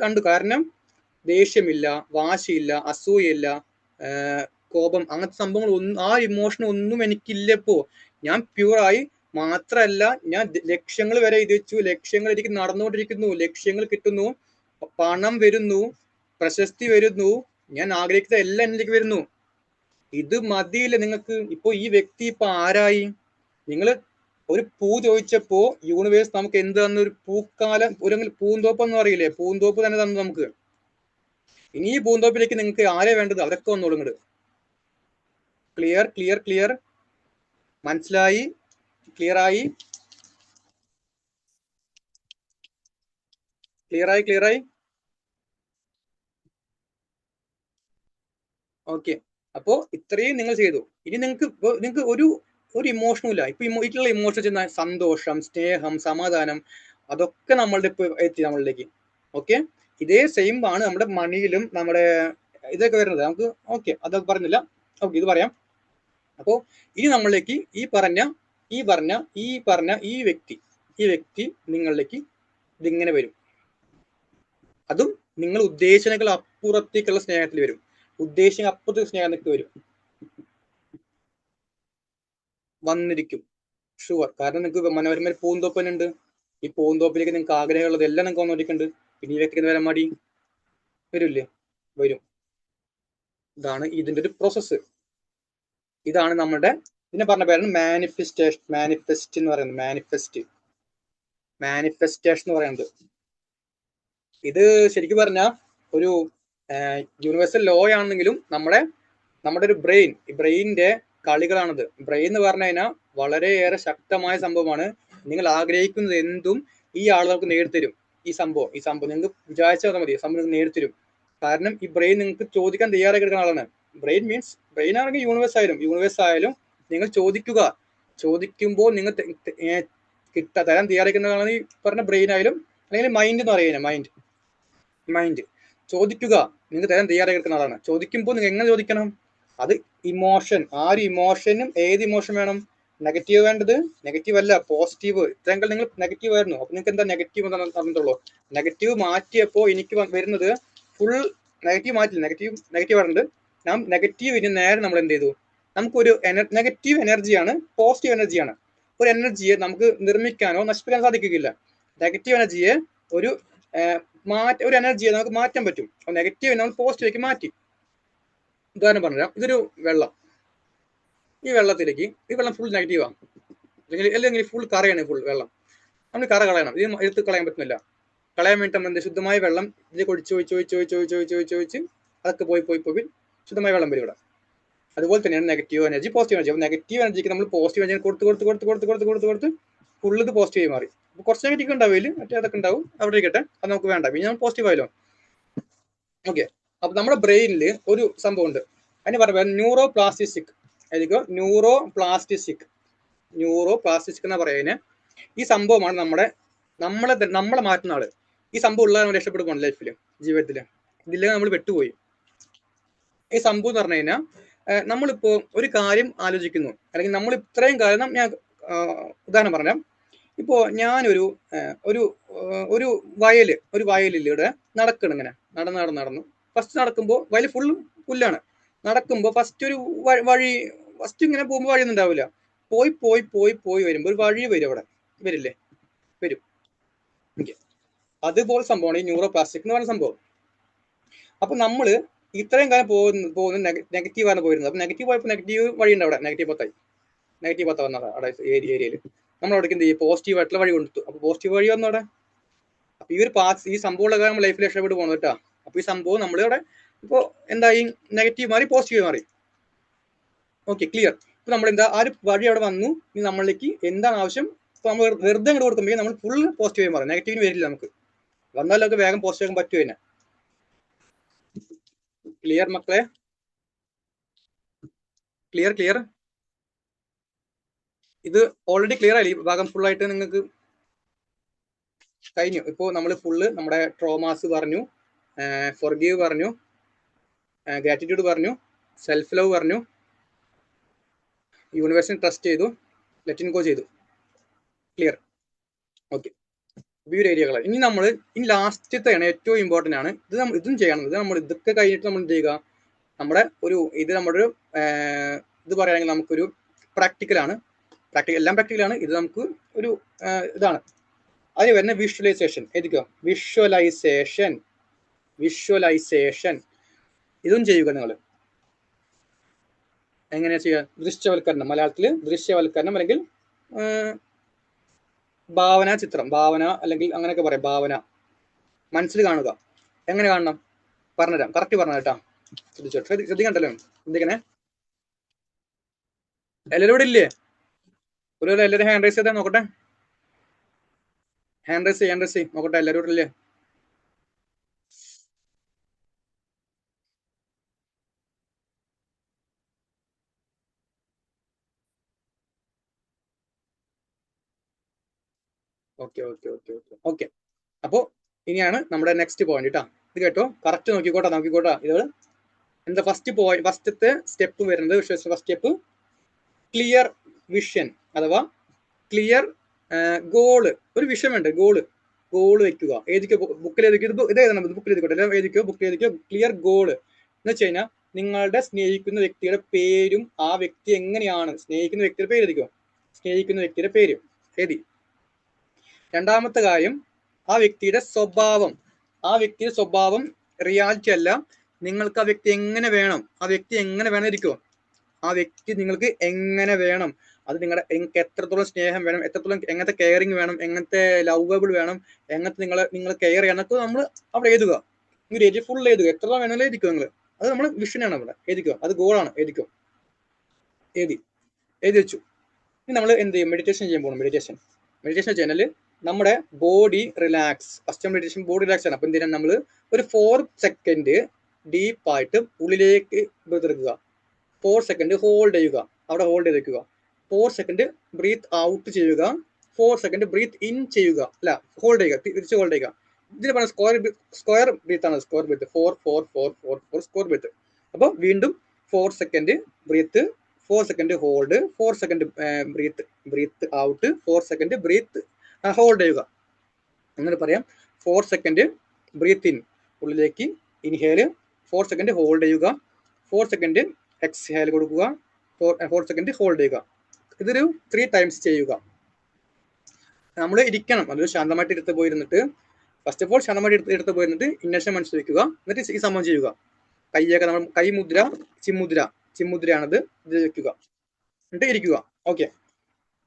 കണ്ടു. കാരണം ദേഷ്യമില്ല, വാശിയില്ല, അസൂയയില്ല, കോപം, അങ്ങനത്തെ സംഭവങ്ങൾ ഒന്നും, ആ ഇമോഷൻ ഒന്നും എനിക്കില്ലപ്പോ. ഞാൻ പ്യൂറായി. മാത്രല്ല, ഞാൻ ലക്ഷ്യങ്ങൾ വരെ എഴുതി വെച്ചു, ലക്ഷ്യങ്ങൾ എനിക്ക് നടന്നുകൊണ്ടിരിക്കുന്നു, ലക്ഷ്യങ്ങൾ കിട്ടുന്നു, പണം വരുന്നു, പ്രശസ്തി വരുന്നു, ഞാൻ ആഗ്രഹിക്കുന്ന എല്ലാം എന്നിലേക്ക് വരുന്നു. ഇത് മതിയില്ല നിങ്ങൾക്ക്. ഇപ്പൊ ഈ വ്യക്തി ഇപ്പൊ ആരായി? നിങ്ങൾ ഒരു പൂ ചോദിച്ചപ്പോ യൂണിവേഴ്സ് നമുക്ക് എന്ത് തന്നു? ഒരു പൂക്കാലം, ഒരു പൂന്തോപ്പ് എന്ന് പറയില്ലേ, പൂന്തോപ്പ് തന്നെ തന്നു നമുക്ക്. ഇനി ഈ പൂന്തോപ്പിലേക്ക് നിങ്ങൾക്ക് ആരെ വേണ്ടത്? അവരൊക്കെ വന്നോളും ഇങ്ങോട്ട്. ക്ലിയർ ക്ലിയർ ക്ലിയർ മനസ്സിലായി? ക്ലിയറായി? ക്ലിയറായി? ഓക്കെ, അപ്പോ ഇത്രയും നിങ്ങൾ ചെയ്തു. ഇനി നിങ്ങൾക്ക് ഒരു ഇമോഷനും ഇല്ല. ഇപ്പൊ വീട്ടിലുള്ള ഇമോഷൻ, സന്തോഷം, സ്നേഹം, സമാധാനം, അതൊക്കെ നമ്മളുടെ ഇപ്പൊ എത്തി നമ്മളിലേക്ക്. ഓക്കെ, ഇതേ സെയിം ആണ് നമ്മുടെ മണിയിലും നമ്മുടെ ഇതൊക്കെ വരുന്നത് നമുക്ക്. ഓക്കെ, അതൊക്കെ പറഞ്ഞില്ല. ഓക്കെ, ഇത് പറയാം. അപ്പോ ഇനി നമ്മളിലേക്ക് ഈ പറഞ്ഞ ഈ വ്യക്തി നിങ്ങളിലേക്ക് ഇതിങ്ങനെ വരും. അതും നിങ്ങൾ ഉദ്ദേശങ്ങൾ അപ്പുറത്തേക്കുള്ള സ്നേഹത്തിൽ വരും. ഉദ്ദേശങ്ങൾ അപ്പുറത്തേക്ക് സ്നേഹത്തിൽ വരും, വന്നിരിക്കും, ഷുവർ. കാരണം നിങ്ങൾക്ക് മനോരമയിൽ പൂന്തോപ്പനുണ്ട്. ഈ പൂന്തോപ്പിലേക്ക് നിങ്ങൾക്ക് ആഗ്രഹമുള്ളത് എല്ലാം നിങ്ങൾക്ക് വന്നിരിക്കുന്നുണ്ട്. പിന്നെ ഈ വ്യക്തിക്ക് വരാൻ മടി വരില്ലേ? വരും. ഇതാണ് ഇതിന്റെ ഒരു പ്രോസസ്സ്. ഇതാണ് നമ്മുടെ ഇതിനെ പറഞ്ഞ പേരാണ് മാനിഫെസ്റ്റേഷൻ. മാനിഫെസ്റ്റ് എന്ന് പറയുന്നത്, മാനിഫെസ്റ്റേഷൻ എന്ന് പറയുന്നത്. ഇത് ശരിക്കും പറഞ്ഞാൽ ഒരു യൂണിവേഴ്സൽ ലോ ആണെങ്കിലും നമ്മുടെ ഒരു ബ്രെയിനിന്റെ കളികളാണിത്. ബ്രെയിൻ എന്ന് പറഞ്ഞു കഴിഞ്ഞാൽ വളരെയേറെ ശക്തമായ സംഭവമാണ്. നിങ്ങൾ ആഗ്രഹിക്കുന്നത് എന്തും ഈ ആളുകൾക്ക് നേടിത്തരും. ഈ സംഭവം നിങ്ങൾക്ക് വിചാരിച്ചാൽ മതി, സംഭവം നിങ്ങൾക്ക് നേടിത്തരും. കാരണം ഈ ബ്രെയിൻ നിങ്ങൾക്ക് ചോദിക്കാൻ തയ്യാറായി കിടക്കുന്ന ആളാണ്. ബ്രെയിൻ ആണെങ്കിൽ യൂണിവേഴ്സ് ആയാലും നിങ്ങൾ ചോദിക്കുമ്പോൾ നിങ്ങൾ തരാൻ തയ്യാറായിരിക്കുന്നതാണ് ഈ പറഞ്ഞ ബ്രെയിൻ ആയാലും, അല്ലെങ്കിൽ മൈൻഡ് എന്ന് പറയുന്നത്. മൈൻഡ് ചോദിക്കുക, നിങ്ങൾ തരാൻ തയ്യാറായി കിടക്കുന്ന ആളാണ്. ചോദിക്കുമ്പോൾ നിങ്ങൾ എങ്ങനെ ചോദിക്കണം? അത് ഇമോഷൻ, ആ ഒരു ഇമോഷനും ഏത് ഇമോഷൻ വേണം? നെഗറ്റീവ് വേണ്ടത്? നെഗറ്റീവ് അല്ല, പോസിറ്റീവ്. ഇത്രയെങ്കിൽ നിങ്ങൾ നെഗറ്റീവ് ആയിരുന്നു, അപ്പൊ നിങ്ങൾക്ക് എന്താ നെഗറ്റീവ് പറഞ്ഞിട്ടുള്ളൂ. നെഗറ്റീവ് മാറ്റിയപ്പോ എനിക്ക് വരുന്നത് ഫുൾ നെഗറ്റീവ് മാറ്റില്ല, നെഗറ്റീവ് ആയിട്ടുണ്ട്. നാം നെഗറ്റീവിന് നേരെ നമ്മൾ എന്ത് ചെയ്തു? നമുക്കൊരു നെഗറ്റീവ് എനർജിയാണ്, പോസിറ്റീവ് എനർജിയാണ്. ഒരു എനർജിയെ നമുക്ക് നിർമ്മിക്കാനോ നശിപ്പിക്കാനോ സാധിക്കില്ല. നെഗറ്റീവ് എനർജിയെ ഒരു എനർജിയെ നമുക്ക് മാറ്റാൻ പറ്റും. നെഗറ്റീവ് നമ്മൾ പോസിറ്റീവിലേക്ക് മാറ്റി. ഉദാഹരണം പറഞ്ഞുതരാം. ഇതൊരു വെള്ളം ഈ വെള്ളത്തിലേക്ക്, ഈ വെള്ളം ഫുൾ നെഗറ്റീവാണ്, അല്ലെങ്കിൽ ഫുൾ കറയാണ്, ഫുൾ വെള്ളം. നമ്മൾ കറ കളയണം, ഇത് എടുത്ത് കളയാൻ പറ്റുന്നില്ല. കളയാൻ വേണ്ടി നമ്മൾ ശുദ്ധമായ വെള്ളം ഇതിലേക്ക് ഒഴിച്ച് അതൊക്കെ പോയി ശുദ്ധമായ വെള്ളം വരും ഇവിടെ. അതുപോലെ തന്നെയാണ് നെഗറ്റീവ് എനർജി, പോസിറ്റീവ് എനർജി. അപ്പോൾ നെഗറ്റീവ് എനർജിക്ക് നമ്മൾ പോസിറ്റീവ് എനർജി കൊടുത്ത് ഫുള്ള് ഇത് പോസിറ്റീവ് മാറി. അപ്പോൾ കുറച്ച് നെഗറ്റീവ് ഉണ്ടാവില്ല, മറ്റേ അതൊക്കെ ഉണ്ടാവും, അവിടെ ഇരിക്കട്ടെ, അത് നമുക്ക് വേണ്ട. പിന്നെ നമ്മൾ പോസിറ്റീവ് ആയാലോ. ഓക്കെ, അപ്പൊ നമ്മുടെ ബ്രെയിനിൽ ഒരു സംഭവം ഉണ്ട്, അതിന് പറയുക ന്യൂറോ പ്ലാസ്റ്റിക്. ന്യൂറോ പ്ലാസ്റ്റിക് എന്ന് പറയുന്നത് ഈ സംഭവമാണ് നമ്മളെ മാറ്റുന്ന ആള്. ഈ സംഭവം ഉള്ള നമ്മൾ രക്ഷപ്പെടുമ്പോൾ ലൈഫിൽ, ജീവിതത്തിൽ ഇതില്ലെങ്കിൽ നമ്മൾ പെട്ടുപോയി. ഈ സംഭവം എന്ന് പറഞ്ഞു കഴിഞ്ഞാൽ നമ്മളിപ്പോ ഒരു കാര്യം ആലോചിക്കുന്നു, അല്ലെങ്കിൽ നമ്മൾ ഇത്രയും കാലം, ഞാൻ ഉദാഹരണം പറഞ്ഞാൽ, ഇപ്പോ ഞാനൊരു ഒരു വയലിലൂടെ നടക്കണം, ഇങ്ങനെ നടന്നു ഫസ്റ്റ് നടക്കുമ്പോൾ വയൽ ഫുള്ളും പുല്ലാണ്. നടക്കുമ്പോൾ ഫസ്റ്റ് ഒരു വഴി, ഫസ്റ്റ് ഇങ്ങനെ പോകുമ്പോൾ വഴിയൊന്നും ഉണ്ടാവില്ല, പോയി വരുമ്പോൾ ഒരു വഴി വരും, അവിടെ വരും. അതുപോലെ സംഭവമാണ് ഈ ന്യൂറോ പ്ലാസ്റ്റിക് എന്ന് പറയുന്ന സംഭവം. അപ്പൊ നമ്മള് ഇത്രയും കാലം പോകുന്ന നെഗറ്റീവാണ് പോയിരുന്നത്. അപ്പൊ നെഗറ്റീവ് പോയപ്പോൾ നെഗറ്റീവ് വഴി ഉണ്ട് അവിടെ, നെഗറ്റീവ് പത്ത വന്നത് അവിടെ ഏരിയയിൽ. നമ്മൾ അവിടെ എന്ത് ചെയ്യും, പോസിറ്റീവ് ആയിട്ടുള്ള വഴി കൊടുത്തു. അപ്പൊ പോസിറ്റീവ് വഴി വന്നു അവിടെ. അപ്പൊ ഈ സംഭവമുള്ള കാര്യം നമ്മൾ ലൈഫിൽ രക്ഷപ്പെട്ട് പോകുന്നത് കേട്ടോ. അപ്പൊ ഈ സംഭവം നമ്മളിവിടെ ഇപ്പോ എന്തായി, നെഗറ്റീവ് മാറി പോസിറ്റീവ് മാറി. Okay, clear. ഇപ്പൊ നമ്മൾ എന്താ, ആ ഒരു വഴി അവിടെ വന്നു, ഇനി നമ്മളിലേക്ക് എന്താണ് ആവശ്യം. ഇപ്പൊ നമ്മൾ വെറുതെ അങ്ങോട്ട് കൊടുക്കുമ്പോൾ നമ്മൾ ഫുൾ പോസിറ്റീവ് മാറും, നെഗറ്റീവിന് വരില്ല. നമുക്ക് വന്നാലൊക്കെ വേഗം പോസിറ്റീവ് ആക്കാൻ പറ്റും തന്നെ. ക്ലിയർ മക്കളെ? ക്ലിയർ. ഇത് ഓൾറെഡി ക്ലിയർ ആയി, ഈ ഭാഗം ഫുൾ ആയിട്ട് നിങ്ങൾക്ക് കഴിഞ്ഞു. ഇപ്പോൾ നമ്മൾ ഫുള്ള് നമ്മുടെ ട്രോമാസ് പറഞ്ഞു, ഫോർഗീവ് പറഞ്ഞു, ഗ്രാറ്റിറ്റ്യൂഡ് പറഞ്ഞു, സെൽഫ് ലവ് പറഞ്ഞു, യൂണിവേഴ്സിനെ ട്രസ്റ്റ് ചെയ്തു, ലെറ്റിൻ ഗോ ചെയ്തു. ക്ലിയർ? ഓക്കെ, ഈ ഒരു ഏരിയകൾ. ഇനി ലാസ്റ്റത്തെയാണ് ഏറ്റവും ഇമ്പോർട്ടൻ്റ് ആണ്. ഇതും ചെയ്യണം. ഇതൊക്കെ കഴിഞ്ഞിട്ട് നമ്മൾ എന്ത് ചെയ്യുക, നമ്മുടെ ഇത് പറയുകയാണെങ്കിൽ നമുക്കൊരു പ്രാക്ടിക്കലാണ്. എല്ലാം പ്രാക്ടിക്കലാണ്. ഇത് നമുക്ക് ഒരു ഇതാണ്. അതിന് വരുന്ന വിഷ്വലൈസേഷൻ. എഴുതിക്കോ, വിഷ്വലൈസേഷൻ. ഇതും ചെയ്യുക നിങ്ങൾ. എങ്ങനെയാ ചെയ്യുക? ദൃശ്യവൽക്കരണം, മലയാളത്തിൽ ദൃശ്യവൽക്കരണം, അല്ലെങ്കിൽ ഭാവന അല്ലെങ്കിൽ അങ്ങനെയൊക്കെ പറയാം. ഭാവന മനസ്സിൽ കാണുക. എങ്ങനെ കാണണം പറഞ്ഞുതരാം, കറക്റ്റ് പറഞ്ഞു കേട്ടോ. ശ്രദ്ധിക്കണ്ടല്ലോ, ശ്രദ്ധിക്കണേ. എല്ലാവരും ഇവിടെ ഇല്ലേ? എല്ലാവരും ഹാൻഡ് റൈസ് ചെയ്താൽ നോക്കട്ടെ. ഹാൻഡ് റൈസ് നോക്കട്ടെ, എല്ലാവരും ഇവിടെ ഇല്ലേ? ഓക്കെ. അപ്പോ ഇനിയാണ് നമ്മുടെ നെക്സ്റ്റ് പോയിന്റ് കേട്ടോ. ഇത് കേട്ടോ, കറക്റ്റ് നോക്കിക്കോട്ടാ. ഇത് എന്താ ഫസ്റ്റത്തെ സ്റ്റെപ്പ് വരുന്നത്, ഫസ്റ്റ് സ്റ്റെപ്പ് ക്ലിയർ വിഷൻ, അഥവാ ക്ലിയർ ഗോള്. ഒരു വിഷൻ വേണ്ട, ഗോള് വെക്കുക. ഏതിക്കോ ബുക്കിൽ എഴുതിക്കോ, ഇത് എഴുതണം, ബുക്കിൽ എഴുതിക്കോട്ടെ, എല്ലാം ബുക്കിൽ എഴുതിക്കോ. ക്ലിയർ ഗോള് എന്ന് വെച്ച് കഴിഞ്ഞാൽ നിങ്ങളുടെ സ്നേഹിക്കുന്ന വ്യക്തിയുടെ പേരും ആ വ്യക്തി എങ്ങനെയാണ്, സ്നേഹിക്കുന്ന വ്യക്തിയുടെ പേര് എഴുതിക്കോ. സ്നേഹിക്കുന്ന വ്യക്തിയുടെ പേര് എഴുതി. രണ്ടാമത്തെ കാര്യം, ആ വ്യക്തിയുടെ സ്വഭാവം റിയാലിറ്റി അല്ല, നിങ്ങൾക്ക് ആ വ്യക്തി എങ്ങനെ വേണം, ഇരിക്കോ. ആ വ്യക്തി നിങ്ങൾക്ക് എങ്ങനെ വേണം, അത് നിങ്ങൾക്ക് എത്രത്തോളം സ്നേഹം വേണം, എങ്ങനത്തെ കെയറിങ് വേണം, എങ്ങനത്തെ ലവബിൾ വേണം, എങ്ങനത്തെ നിങ്ങൾ കെയർ ചെയ്യണം എന്നൊക്കെ നമ്മൾ അവിടെ എഴുതുക. ഫുൾ എഴുതുക, എത്രത്തോളം വേണമെങ്കിലും എഴുതിക്കോ നിങ്ങൾ. അത് നമ്മൾ വിഷനാണ് അവിടെ എഴുതിക്കോ, അത് ഗോളാണ്. എഴുതി വെച്ചു. ഇനി നമ്മൾ എന്ത് ചെയ്യും, മെഡിറ്റേഷൻ ചെയ്യാൻ പോകുന്നു. മെഡിറ്റേഷൻ വെച്ചാൽ നമ്മുടെ body relax. First meditation body relax ആണ്. അപ്പൊ എന്തിനാ നമ്മൾ ഒരു 4 സെക്കൻഡ് ഡീപ്പായിട്ട് ഉള്ളിലേക്ക് എടുക്കുക. 4 സെക്കൻഡ് ഹോൾഡ് ചെയ്യുക, അവിടെ ഹോൾഡ് ചെയ്ത് വെക്കുക. 4 സെക്കൻഡ് ബ്രീത്ത് ഔട്ട് ചെയ്യുക. 4 സെക്കൻഡ് ബ്രീത്ത് ഇൻ ചെയ്യുക, അല്ല ഹോൾഡ് ചെയ്യുക, തിരിച്ച് ഹോൾഡ് ചെയ്യുക. ഇതിന് പറയുന്നത് സ്ക്വയർ ബ്രീത്ത് ആണ്. Square breath 4 square breath. അപ്പോൾ വീണ്ടും 4 second breath, 4 second hold, 4 second breath out, 4 second breath hold ചെയ്യുക. അങ്ങനെ പറയാം. 4 സെക്കൻഡ് ബ്രീത്ത് ഇൻ, ഉള്ളിലേക്ക് ഇൻഹേല്, 4 സെക്കൻഡ് ഹോൾഡ് ചെയ്യുക, 4 സെക്കൻഡ് എക്സ്ഹേൽ കൊടുക്കുക, 4 സെക്കൻഡ് ഹോൾഡ് ചെയ്യുക. ഇതൊരു 3 ടൈംസ് ചെയ്യുക. നമ്മൾ ഇരിക്കണം, അതൊരു ശാന്തമായിട്ട് എടുത്ത് പോയിരുന്നിട്ട്, ഫസ്റ്റ് ഓഫ് ഓൾ ശാന്തമായിട്ട് എടുത്ത് പോയിരുന്നിട്ട് ഇന്നേഷൻ മനസ്സിൽ വെക്കുക. എന്നിട്ട് ഈ സംഭവം ചെയ്യുക. കൈയൊക്കെ നമ്മൾ കൈമുദ്ര, ചിമ്മുദ്രയാണത്, ഇത് വെക്കുക. എന്നിട്ട് ഇരിക്കുക. ഓക്കെ,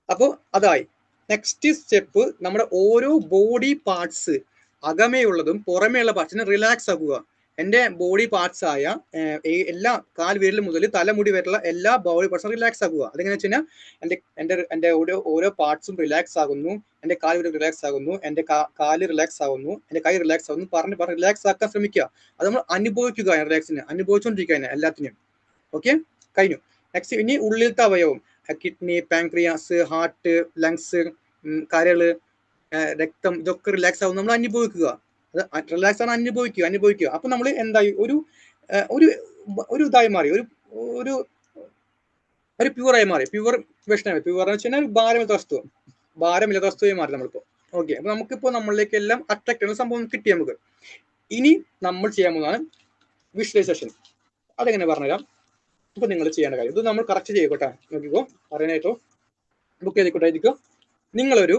അപ്പോൾ അതായി. നെക്സ്റ്റ് സ്റ്റെപ്പ്, നമ്മുടെ ഓരോ ബോഡി പാർട്സ്, അകമേയുള്ളതും പുറമേയുള്ള പാർട്സിനെ റിലാക്സ് ആക്കുക. എൻ്റെ ബോഡി പാർട്സ് ആയ എല്ലാ കാൽ വിരൽ മുതൽ തലമുടി വരെയുള്ള എല്ലാ ബോഡി പാർട്സും റിലാക്സ് ആക്കുക. അതെങ്ങനെ വെച്ച് കഴിഞ്ഞാൽ എൻ്റെ ഓരോ പാർട്സും റിലാക്സ് ആകുന്നു, എൻ്റെ കാൽ വിരൽ റിലാക്സ് ആകുന്നു, എൻ്റെ കാല് റിലാക്സ് ആകുന്നു, എൻ്റെ കൈ റിലാക്സ് ആകുന്നു, പറഞ്ഞ് റിലാക്സ് ആക്കാൻ ശ്രമിക്കുക. അത് നമ്മൾ അനുഭവിക്കുക, റിലാക്സിനെ അനുഭവിച്ചുകൊണ്ടിരിക്കുക എല്ലാത്തിനും. ഓക്കെ, കഴിഞ്ഞു. നെക്സ്റ്റ് ഇനി ഉള്ളിലത്തെ അവയവം, കിഡ്നി, പാൻക്രിയാസ്, ഹാർട്ട്, ലങ്സ്, കരള്, രക്തം, ഇതൊക്കെ റിലാക്സ് ആവും നമ്മൾ അനുഭവിക്കുക. അത് റിലാക്സ് ആണ് അനുഭവിക്കുക. അപ്പൊ നമ്മൾ എന്തായി, ഒരു ഇതായി മാറി, ഒരു പ്യൂറായി മാറി, പ്യൂർ വിഷ്ണായി. പ്യൂർ എന്ന് വെച്ച് കഴിഞ്ഞാൽ ഭാരമില്ലാത്ത വസ്തുവായി മാറി നമ്മളിപ്പോ. ഓക്കെ, അപ്പൊ നമുക്കിപ്പോ നമ്മളിലേക്ക് എല്ലാം അട്രാക്ട് ചെയ്യുന്ന സംഭവം കിട്ടി നമുക്ക്. ഇനി നമ്മൾ ചെയ്യാൻ പോകുന്നതാണ് വിഷ്വലൈസേഷൻ. അതെങ്ങനെ പറഞ്ഞുതരാം. ഇപ്പൊ നിങ്ങൾ ചെയ്യേണ്ട കാര്യം, ഇത് നമ്മൾ കറക്റ്റ് ചെയ്യട്ടെ. നോക്കിക്കോ, പറയാനായിട്ടോ ബുക്ക് ചെയ്തിക്കോട്ടായിരിക്കും. നിങ്ങളൊരു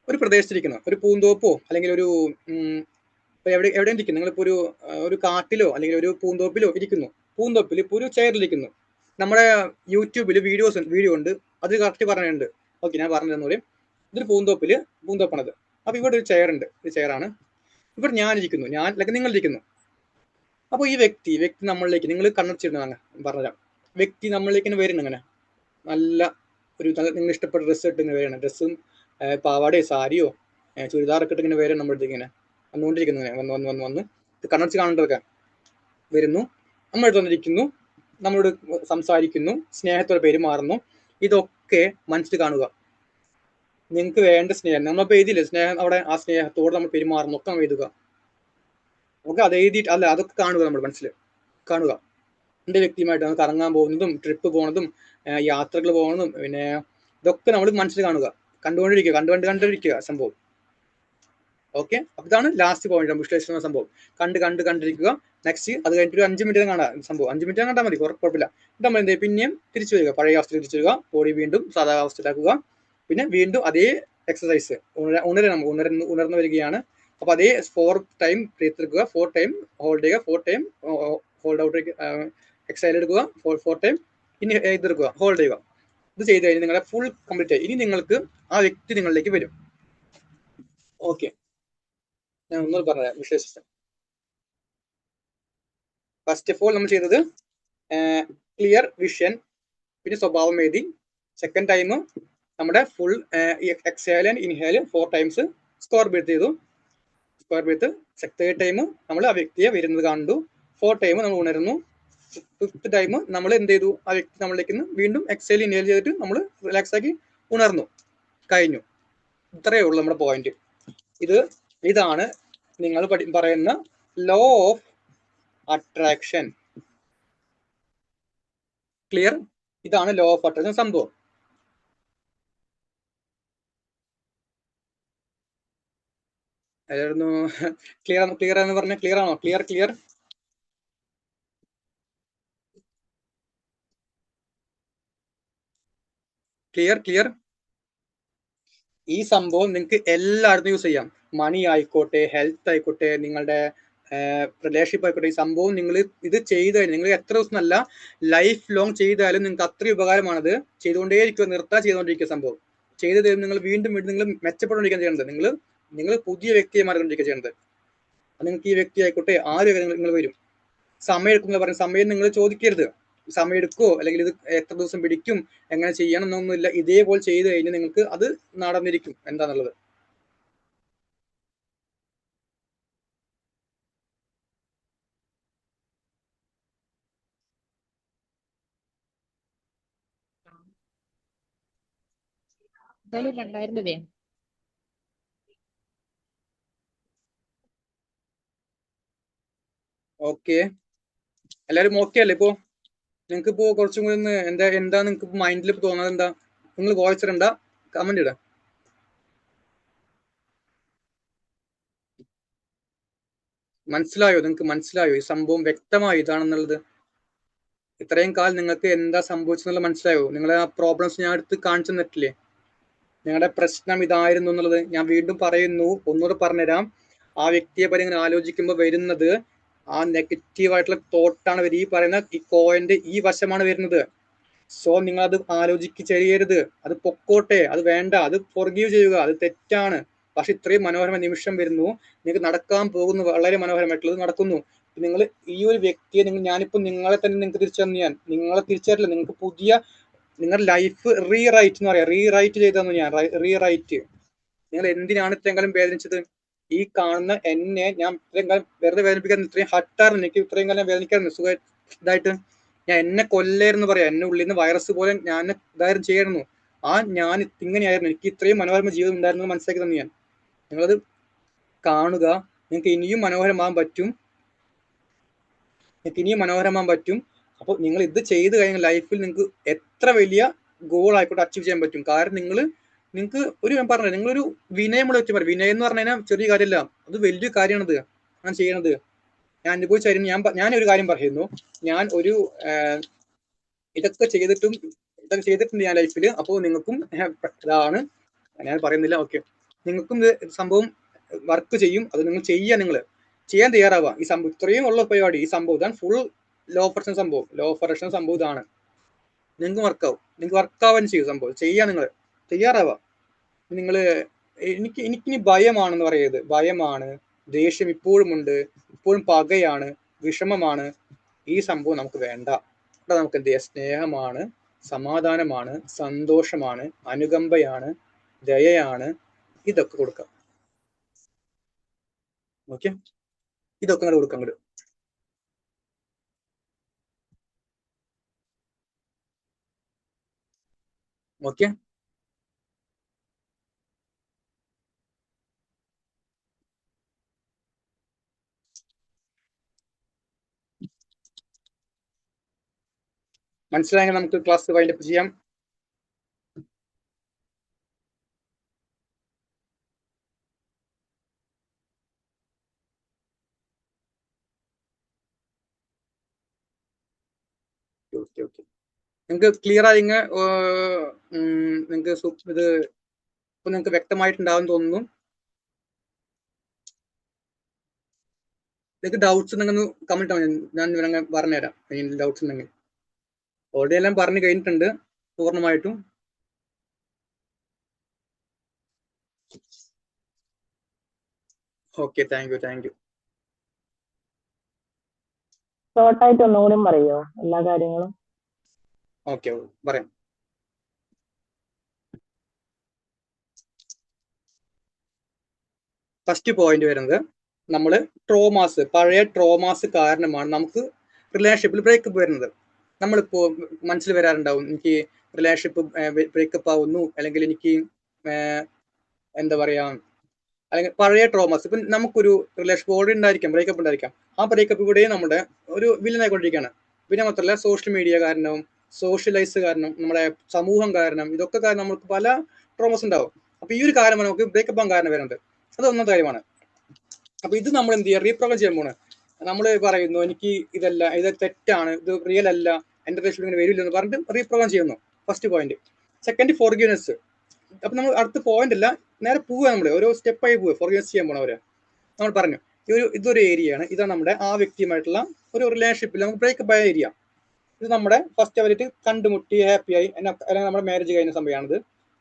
ഒരു പ്രദേശത്തിരിക്കുന്ന ഒരു പൂന്തോപ്പോ അല്ലെങ്കിൽ ഒരു എവിടെയും ഇരിക്കുന്നു. നിങ്ങളിപ്പോ ഒരു കാട്ടിലോ അല്ലെങ്കിൽ ഒരു പൂന്തോപ്പിലോ ഇരിക്കുന്നു. പൂന്തോപ്പിൽ ഇപ്പോൾ ഒരു ചെയറിലിരിക്കുന്നു. നമ്മുടെ യൂട്യൂബിൽ വീഡിയോ ഉണ്ട്, അത് കറക്റ്റ് പറഞ്ഞിട്ടുണ്ട്. ഓക്കെ, ഞാൻ പറഞ്ഞു തന്നോളൂ. ഇതൊരു പൂന്തോപ്പാണത്. അപ്പൊ ഇവിടെ ഒരു ചെയറുണ്ട്, ഒരു ചെയറാണ്. ഇവിടെ ഞാനിരിക്കുന്നു, അല്ലെങ്കിൽ നിങ്ങളിരിക്കുന്നു. അപ്പോൾ ഈ വ്യക്തി നമ്മളിലേക്ക്, നിങ്ങൾ കണ്ണടച്ചിരുന്നതാണ് പറഞ്ഞുതരാം. വ്യക്തി നമ്മളിലേക്ക് വരുന്നു. ഇങ്ങനെ നല്ല നിങ്ങൾ ഇഷ്ടപ്പെട്ട ഡ്രസ്സ് ഇട്ട് ഇങ്ങനെ വരണം. ഡ്രസ്സും പാവാടയോ സാരിയോ ചുരിദാറൊക്കെ ഇട്ട് ഇങ്ങനെ വരും. നമ്മുടെ ഇങ്ങനെ വന്ന് വന്ന് കണ്ണടച്ച് കാണേണ്ടതൊക്കെ വരുന്നു. നമ്മളടുത്ത് വന്നിരിക്കുന്നു, നമ്മളോട് സംസാരിക്കുന്നു, സ്നേഹത്തോടെ പെരുമാറുന്നു. ഇതൊക്കെ മനസ്സിൽ കാണുക. നിങ്ങൾക്ക് വേണ്ട സ്നേഹം നമ്മളിപ്പോൾ എഴുതിയില്ലേ, സ്നേഹം അവിടെ ആ സ്നേഹത്തോടെ നമ്മൾ പെരുമാറുന്നു ഒക്കെ നമ്മൾ എഴുതുക. ഓക്കെ, അത് എഴുതിയിട്ട് അല്ല, അതൊക്കെ കാണുക, നമ്മൾ മനസ്സിൽ കാണുക. എൻ്റെ വ്യക്തിയുമായിട്ട് നമുക്ക് കറങ്ങാൻ പോകുന്നതും ട്രിപ്പ് പോകുന്നതും യാത്രകൾ പോകുന്നതും പിന്നെ ഇതൊക്കെ നമ്മൾ മനസ്സിൽ കാണുക, കണ്ടുകൊണ്ടിരിക്കുക സംഭവം. ഓക്കെ, അപ്പൊ ഇതാണ് ലാസ്റ്റ് പോയിന്റ്, വിഷ്വലൈസേഷൻ സംഭവം. കണ്ടിരിക്കുക. നെക്സ്റ്റ് അത് കഴിഞ്ഞിട്ട് ഒരു 5 മിനിറ്റ് കാണാം സംഭവം. 5 മിനിറ്റ് കണ്ടാൽ മതി, കുഴപ്പമില്ല. നമ്മൾ എന്ത് പിന്നെയും തിരിച്ചു വരിക, പഴയ അവസ്ഥയിൽ തിരിച്ചു വരിക, ബോഡി വീണ്ടും സാധാ അവസ്ഥയിലാക്കുക. പിന്നെ വീണ്ടും അതേ എക്സസൈസ്, ഉണർന്നു വരികയാണ്. അപ്പൊ അതേ 4 ടൈം ബ്രീത്ത് എടുക്കുക, 4 ടൈം ഹോൾഡ് ചെയ്യുക, 4 ടൈം ഹോൾഡ് ഔട്ട് എക്സൈൽ എടുക്കുക, 4 ടൈം ഇനി ഇതെടുക്കുക, ഹോൾഡ് ചെയ്യുക. ഇത് ചെയ്ത് കഴിഞ്ഞ് നിങ്ങളെ ഫുൾ കംപ്ലീറ്റ് ആയി. ഇനി നിങ്ങൾക്ക് ആ വ്യക്തി നിങ്ങളിലേക്ക് വരും. ഓക്കെ, ഞാൻ ഒന്നുകൂടി പറയാം വിശേഷം. ഫസ്റ്റ് ഓഫ് ഓൾ നമ്മൾ ചെയ്തത് ക്ലിയർ വിഷൻ, പിന്നെ സ്വഭാവം എഴുതി. സെക്കൻഡ് ടൈം നമ്മുടെ full exhale and inhale 4 times square breath ചെയ്തു. തേർഡ് ടൈം നമ്മൾ ആ വ്യക്തിയെ വരുന്നത് കണ്ടു. 4 ടൈം നമ്മൾ ഉണരുന്നു. 5th ടൈം നമ്മൾ എന്ത് ചെയ്തു, ആ വ്യക്തി നമ്മളിലേക്ക് വീണ്ടും എക്സേൽ ഇൻഹേൽ ചെയ്തിട്ട് നമ്മൾ റിലാക്സ് ആക്കി ഉണർന്നു. കഴിഞ്ഞു. ഇത്രയേ ഉള്ളൂ നമ്മുടെ പോയിന്റ്. ഇതാണ് നിങ്ങൾ പറയുന്ന ലോ ഓഫ് അട്രാക്ഷൻ. ക്ലിയർ? ഇതാണ് ലോ ഓഫ് അട്രാക്ഷൻ സംഭവം. അതായിരുന്നു ക്ലിയർ എന്ന് പറഞ്ഞ ക്ലിയർ ആണോ? ക്ലിയർ ഈ സംഭവം നിങ്ങൾക്ക് എല്ലായിടത്തും യൂസ് ചെയ്യാം. മണി ആയിക്കോട്ടെ, ഹെൽത്ത് ആയിക്കോട്ടെ, നിങ്ങളുടെ റിലേഷൻഷിപ്പ് ആയിക്കോട്ടെ. ഈ സംഭവം നിങ്ങൾ ഇത് ചെയ്താലും, നിങ്ങൾ എത്ര ദിവസം അല്ല ലൈഫ് ലോങ് ചെയ്താലും നിങ്ങൾക്ക് അത്രയും ഉപകാരമാണത്. ചെയ്തുകൊണ്ടേയിരിക്കുക, ചെയ്തുകൊണ്ടിരിക്കുക. സംഭവം ചെയ്ത് നിങ്ങൾ വീണ്ടും നിങ്ങൾ മെച്ചപ്പെട്ടുകൊണ്ടിരിക്കാൻ ചെയ്യുന്നത്. നിങ്ങൾ പുതിയ വ്യക്തിയെ മാറിക്കൊണ്ടിരിക്കുക ചെയ്യുന്നത്. നിങ്ങൾക്ക് ഈ വ്യക്തി ആയിക്കോട്ടെ ആര് നിങ്ങൾ വരും. സമയം എടുക്കുന്ന പറഞ്ഞ സമയം നിങ്ങൾ ചോദിക്കരുത്. സമയം എടുക്കുമോ അല്ലെങ്കിൽ ഇത് എത്ര ദിവസം പിടിക്കും, എങ്ങനെ ചെയ്യണം എന്നൊന്നുമില്ല. ഇതേപോലെ ചെയ്ത് കഴിഞ്ഞാൽ നിങ്ങൾക്ക് അത് നടന്നിരിക്കും എന്താന്നുള്ളത്. ഓക്കെ, എല്ലാരും ഓക്കെ അല്ലേ? ഇപ്പോ നിങ്ങൾക്ക് ഇപ്പോ കുറച്ചും കൂടി എന്താ നിങ്ങൾക്ക് മൈൻഡിൽ തോന്നുന്നത്? എന്താ നിങ്ങൾ വോയിസ് ഇടണ്ട, കമന്റ് ഇടാം. മനസ്സിലായോ? നിങ്ങൾക്ക് മനസ്സിലായോ? ഈ സംഭവം വ്യക്തമായോ ഇതാണെന്നുള്ളത്? ഇത്രയും കാലം നിങ്ങൾക്ക് എന്താ സംഭവിച്ചെന്നുള്ളത് മനസ്സിലായോ? നിങ്ങളെ ആ പ്രോബ്ലംസ് ഞാൻ എടുത്ത് കാണിച്ചു തന്നിട്ടില്ലേ? നിങ്ങളുടെ പ്രശ്നം ഇതായിരുന്നു എന്നുള്ളത് ഞാൻ വീണ്ടും പറയുന്നു, ഒന്നുകൂടെ പറഞ്ഞുതരാം. ആ വ്യക്തിയെ പറ്റി ഇങ്ങനെ ആലോചിക്കുമ്പോൾ വരുന്നത് ആ നെഗറ്റീവ് ആയിട്ടുള്ള തോട്ടാണ് ഈ പറയുന്ന ഈ കോയിന്റെ ഈ വശമാണ് വരുന്നത്. സോ നിങ്ങൾ അത് ചെയ്യരുത്. അത് പൊക്കോട്ടെ, അത് വേണ്ട, അത് ഫോർഗീവ് ചെയ്യുക, അത് തെറ്റാണ്. പക്ഷെ ഇത്രയും മനോഹരമായ നിമിഷം വരുന്നു, നിങ്ങൾക്ക് നടക്കാൻ പോകുന്നു, വളരെ മനോഹരമായിട്ടുള്ളത് നടക്കുന്നു. നിങ്ങൾ ഈ ഒരു വ്യക്തിയെ ഞാനിപ്പോൾ നിങ്ങളെ തന്നെ നിങ്ങൾക്ക് തിരിച്ചറിഞ്ഞു, ഞാൻ നിങ്ങളെ തിരിച്ചറിയില്ല, നിങ്ങൾക്ക് പുതിയ നിങ്ങളുടെ ലൈഫ് റീറൈറ്റ് എന്ന് പറയാം, റീറൈറ്റ് ചെയ്തെന്ന് ഞാൻ റീറൈറ്റ്. നിങ്ങൾ എന്തിനാണ് ഇത്രയും കാലം വേദനിച്ചത്? ഈ കാണുന്ന എന്നെ ഞാൻ ഇത്രയും കാലം വെറുതെ വേദനിപ്പിക്കാൻ, ഇത്രയും ഹട്ടായിരുന്നു എനിക്ക്, ഇത്രയും കാലം വേദനിക്കാറുണ്ട് സുഖ ഇതായിട്ട്. ഞാൻ എന്നെ കൊല്ലായിരുന്നു പറയാം, എന്നെ ഉള്ളിൽ നിന്ന് വൈറസ് പോലെ ഞാൻ ഇതായിരുന്നു ചെയ്യായിരുന്നു. ഞാൻ ഇങ്ങനെയായിരുന്നു, എനിക്ക് ഇത്രയും മനോഹരമായ ജീവിതം ഉണ്ടായിരുന്നു മനസ്സിലാക്കി തന്നെ ഞാൻ. നിങ്ങളത് കാണുക, നിങ്ങൾക്ക് ഇനിയും മനോഹരമാകാൻ പറ്റും, അപ്പോൾ നിങ്ങൾ ഇത് ചെയ്ത് കഴിഞ്ഞാൽ ലൈഫിൽ നിങ്ങൾക്ക് എത്ര വലിയ ഗോൾ ആയിക്കോട്ടെ അച്ചീവ് ചെയ്യാൻ പറ്റും. കാരണം നിങ്ങൾക്ക് ഞാൻ പറഞ്ഞത്, നിങ്ങളൊരു വിനയമുള്ള വ്യക്തി പറയും. വിനയം എന്ന് പറഞ്ഞു കഴിഞ്ഞാൽ ചെറിയ കാര്യമല്ല, അത് വലിയ കാര്യമാണത് ഞാൻ ചെയ്യണത്. ഞാൻ അനുഭവിച്ചായിരുന്നു. ഞാനൊരു കാര്യം പറയുന്നു, ഞാൻ ഒരു ഇതൊക്കെ ചെയ്തിട്ടുണ്ട് ഞാൻ ലൈഫിൽ. അപ്പോൾ നിങ്ങൾക്കും ഇതാണ് ഞാൻ പറയുന്നില്ല, ഓക്കെ, നിങ്ങൾക്കും ഇത് സംഭവം വർക്ക് ചെയ്യും. അത് നിങ്ങൾ ചെയ്യാൻ തയ്യാറാവുക. ഈ സംഭവം ഇത്രയും ഉള്ള പരിപാടി, ഈ സംഭവം ഇതാണ് ഫുൾ ലോ ഓഫ് അട്രാക്ഷൻ സംഭവം ഇതാണ്. നിങ്ങൾക്ക് വർക്കാവാൻ ചെയ്യും സംഭവം, നിങ്ങൾ തയ്യാറാവുക. എനിക്കിനി ഭയമാണെന്ന് പറയരുത്. ഭയമാണ്, ദേഷ്യം ഇപ്പോഴും ഉണ്ട്, ഇപ്പോഴും പകയാണ്, വിഷമമാണ്. ഈ സംഭവം നമുക്ക് വേണ്ട. ഇവിടെ നമുക്ക് എന്ത് ചെയ്യാം? സ്നേഹമാണ്, സമാധാനമാണ്, സന്തോഷമാണ്, അനുകമ്പയാണ്, ദയയാണ്, ഇതൊക്കെ കൊടുക്കാം. ഓക്കെ, ഇതൊക്കെ അങ്ങോട്ട് കൊടുക്കാം. അങ്ങോട്ട് ഓക്കെ. മനസ്സിലായെങ്കിൽ നമുക്ക് ക്ലാസ് വൈൻഡപ്പ് ചെയ്യാം. ഓക്കെ, നിങ്ങൾക്ക് ക്ലിയർ ആയി, നിങ്ങൾക്ക് ഇത് ഇപ്പൊ നിങ്ങൾക്ക് വ്യക്തമായിട്ടുണ്ടാവും തോന്നുന്നു. നിങ്ങൾക്ക് ഡൗട്ട്സ് ഉണ്ടെങ്കിൽ കമന്റ് ആവും, ഞാൻ പറഞ്ഞുതരാം. ഡൗട്ട്സ് ഉണ്ടെങ്കിൽ ഓൾറെഡി എല്ലാം പറഞ്ഞു കഴിഞ്ഞിട്ടുണ്ട് പൂർണ്ണമായിട്ടും. Okay, thank you. ഷോർട്ടായിട്ട് ഒന്നുകൂടി പറയോ എല്ലാ കാര്യങ്ങളും? ഓക്കെ, പറയാം. ഫസ്റ്റ് പോയിന്റ് വരുന്നത്, നമ്മൾ പഴയ ട്രോമാസ് കാരണമാണ് നമുക്ക് റിലേഷൻഷിപ്പിൽ ബ്രേക്കപ്പ് വരുന്നത്. നമ്മളിപ്പോ മനസ്സിൽ വരാറുണ്ടാവും, എനിക്ക് റിലേഷൻഷിപ്പ് ബ്രേക്കപ്പ് ആവുന്നു, അല്ലെങ്കിൽ എനിക്ക് എന്താ പറയാ, അല്ലെങ്കിൽ പഴയ ട്രോമാസ്. ഇപ്പം നമുക്കൊരു റിലേഷൻഷിപ്പ് ഓൾറെഡി ഉണ്ടായിരിക്കാം, ബ്രേക്കപ്പ് ഉണ്ടായിരിക്കാം. ആ ബ്രേക്കപ്പ് ഇവിടെ നമ്മുടെ ഒരു വില്ലനായിക്കൊണ്ടിരിക്കുകയാണ്. പിന്നെ മാത്രമല്ല സോഷ്യൽ മീഡിയ കാരണം, സോഷ്യലൈസ് കാരണം, നമ്മുടെ സമൂഹം കാരണം, ഇതൊക്കെ കാരണം നമുക്ക് പല ട്രോമാസ് ഉണ്ടാവും. അപ്പൊ ഈ ഒരു കാര്യമാണ് നമുക്ക് ബ്രേക്കപ്പ് ആകാൻ കാരണം വരുന്നത്. അത് ഒന്നാമത്തെ കാര്യമാണ്. അപ്പൊ ഇത് നമ്മൾ എന്ത് ചെയ്യുക? റീപ്രോഗ്രാം ചെയ്യാൻ പോണ്. നമ്മൾ പറയുന്നു എനിക്ക് ഇത് തെറ്റാണ്, ഇത് റിയൽ അല്ല, എന്റെ റിലേഷൻഷിപ്പ് ഇങ്ങനെ വരില്ലെന്ന് പറഞ്ഞിട്ട് റീപ്രോഗ്രാം ചെയ്യുന്നു. First point. Second, forgiveness. അപ്പൊ നമ്മൾ അടുത്ത പോയിന്റ് അല്ല, നേരെ പോവുക, നമ്മൾ ഓരോ സ്റ്റെപ്പായി പോവുക. ഫോർഗിവ്നെസ് ചെയ്യാൻ പോണവരെ നമ്മൾ പറഞ്ഞു ഇതൊരു ഏരിയയാണ്. ഇതാണ് നമ്മുടെ ആ വ്യക്തിയുമായിട്ടുള്ള ഒരു റിലേഷൻഷിപ്പിൽ നമുക്ക് ബ്രേക്കപ്പ് ആയ ഏരിയ. ഇത് നമ്മുടെ ഫസ്റ്റ് അവരായിട്ട് കണ്ടുമുട്ടി ഹാപ്പിയായി, അല്ലെങ്കിൽ നമ്മുടെ മാരേജ് കഴിഞ്ഞ സമയമാണിത്.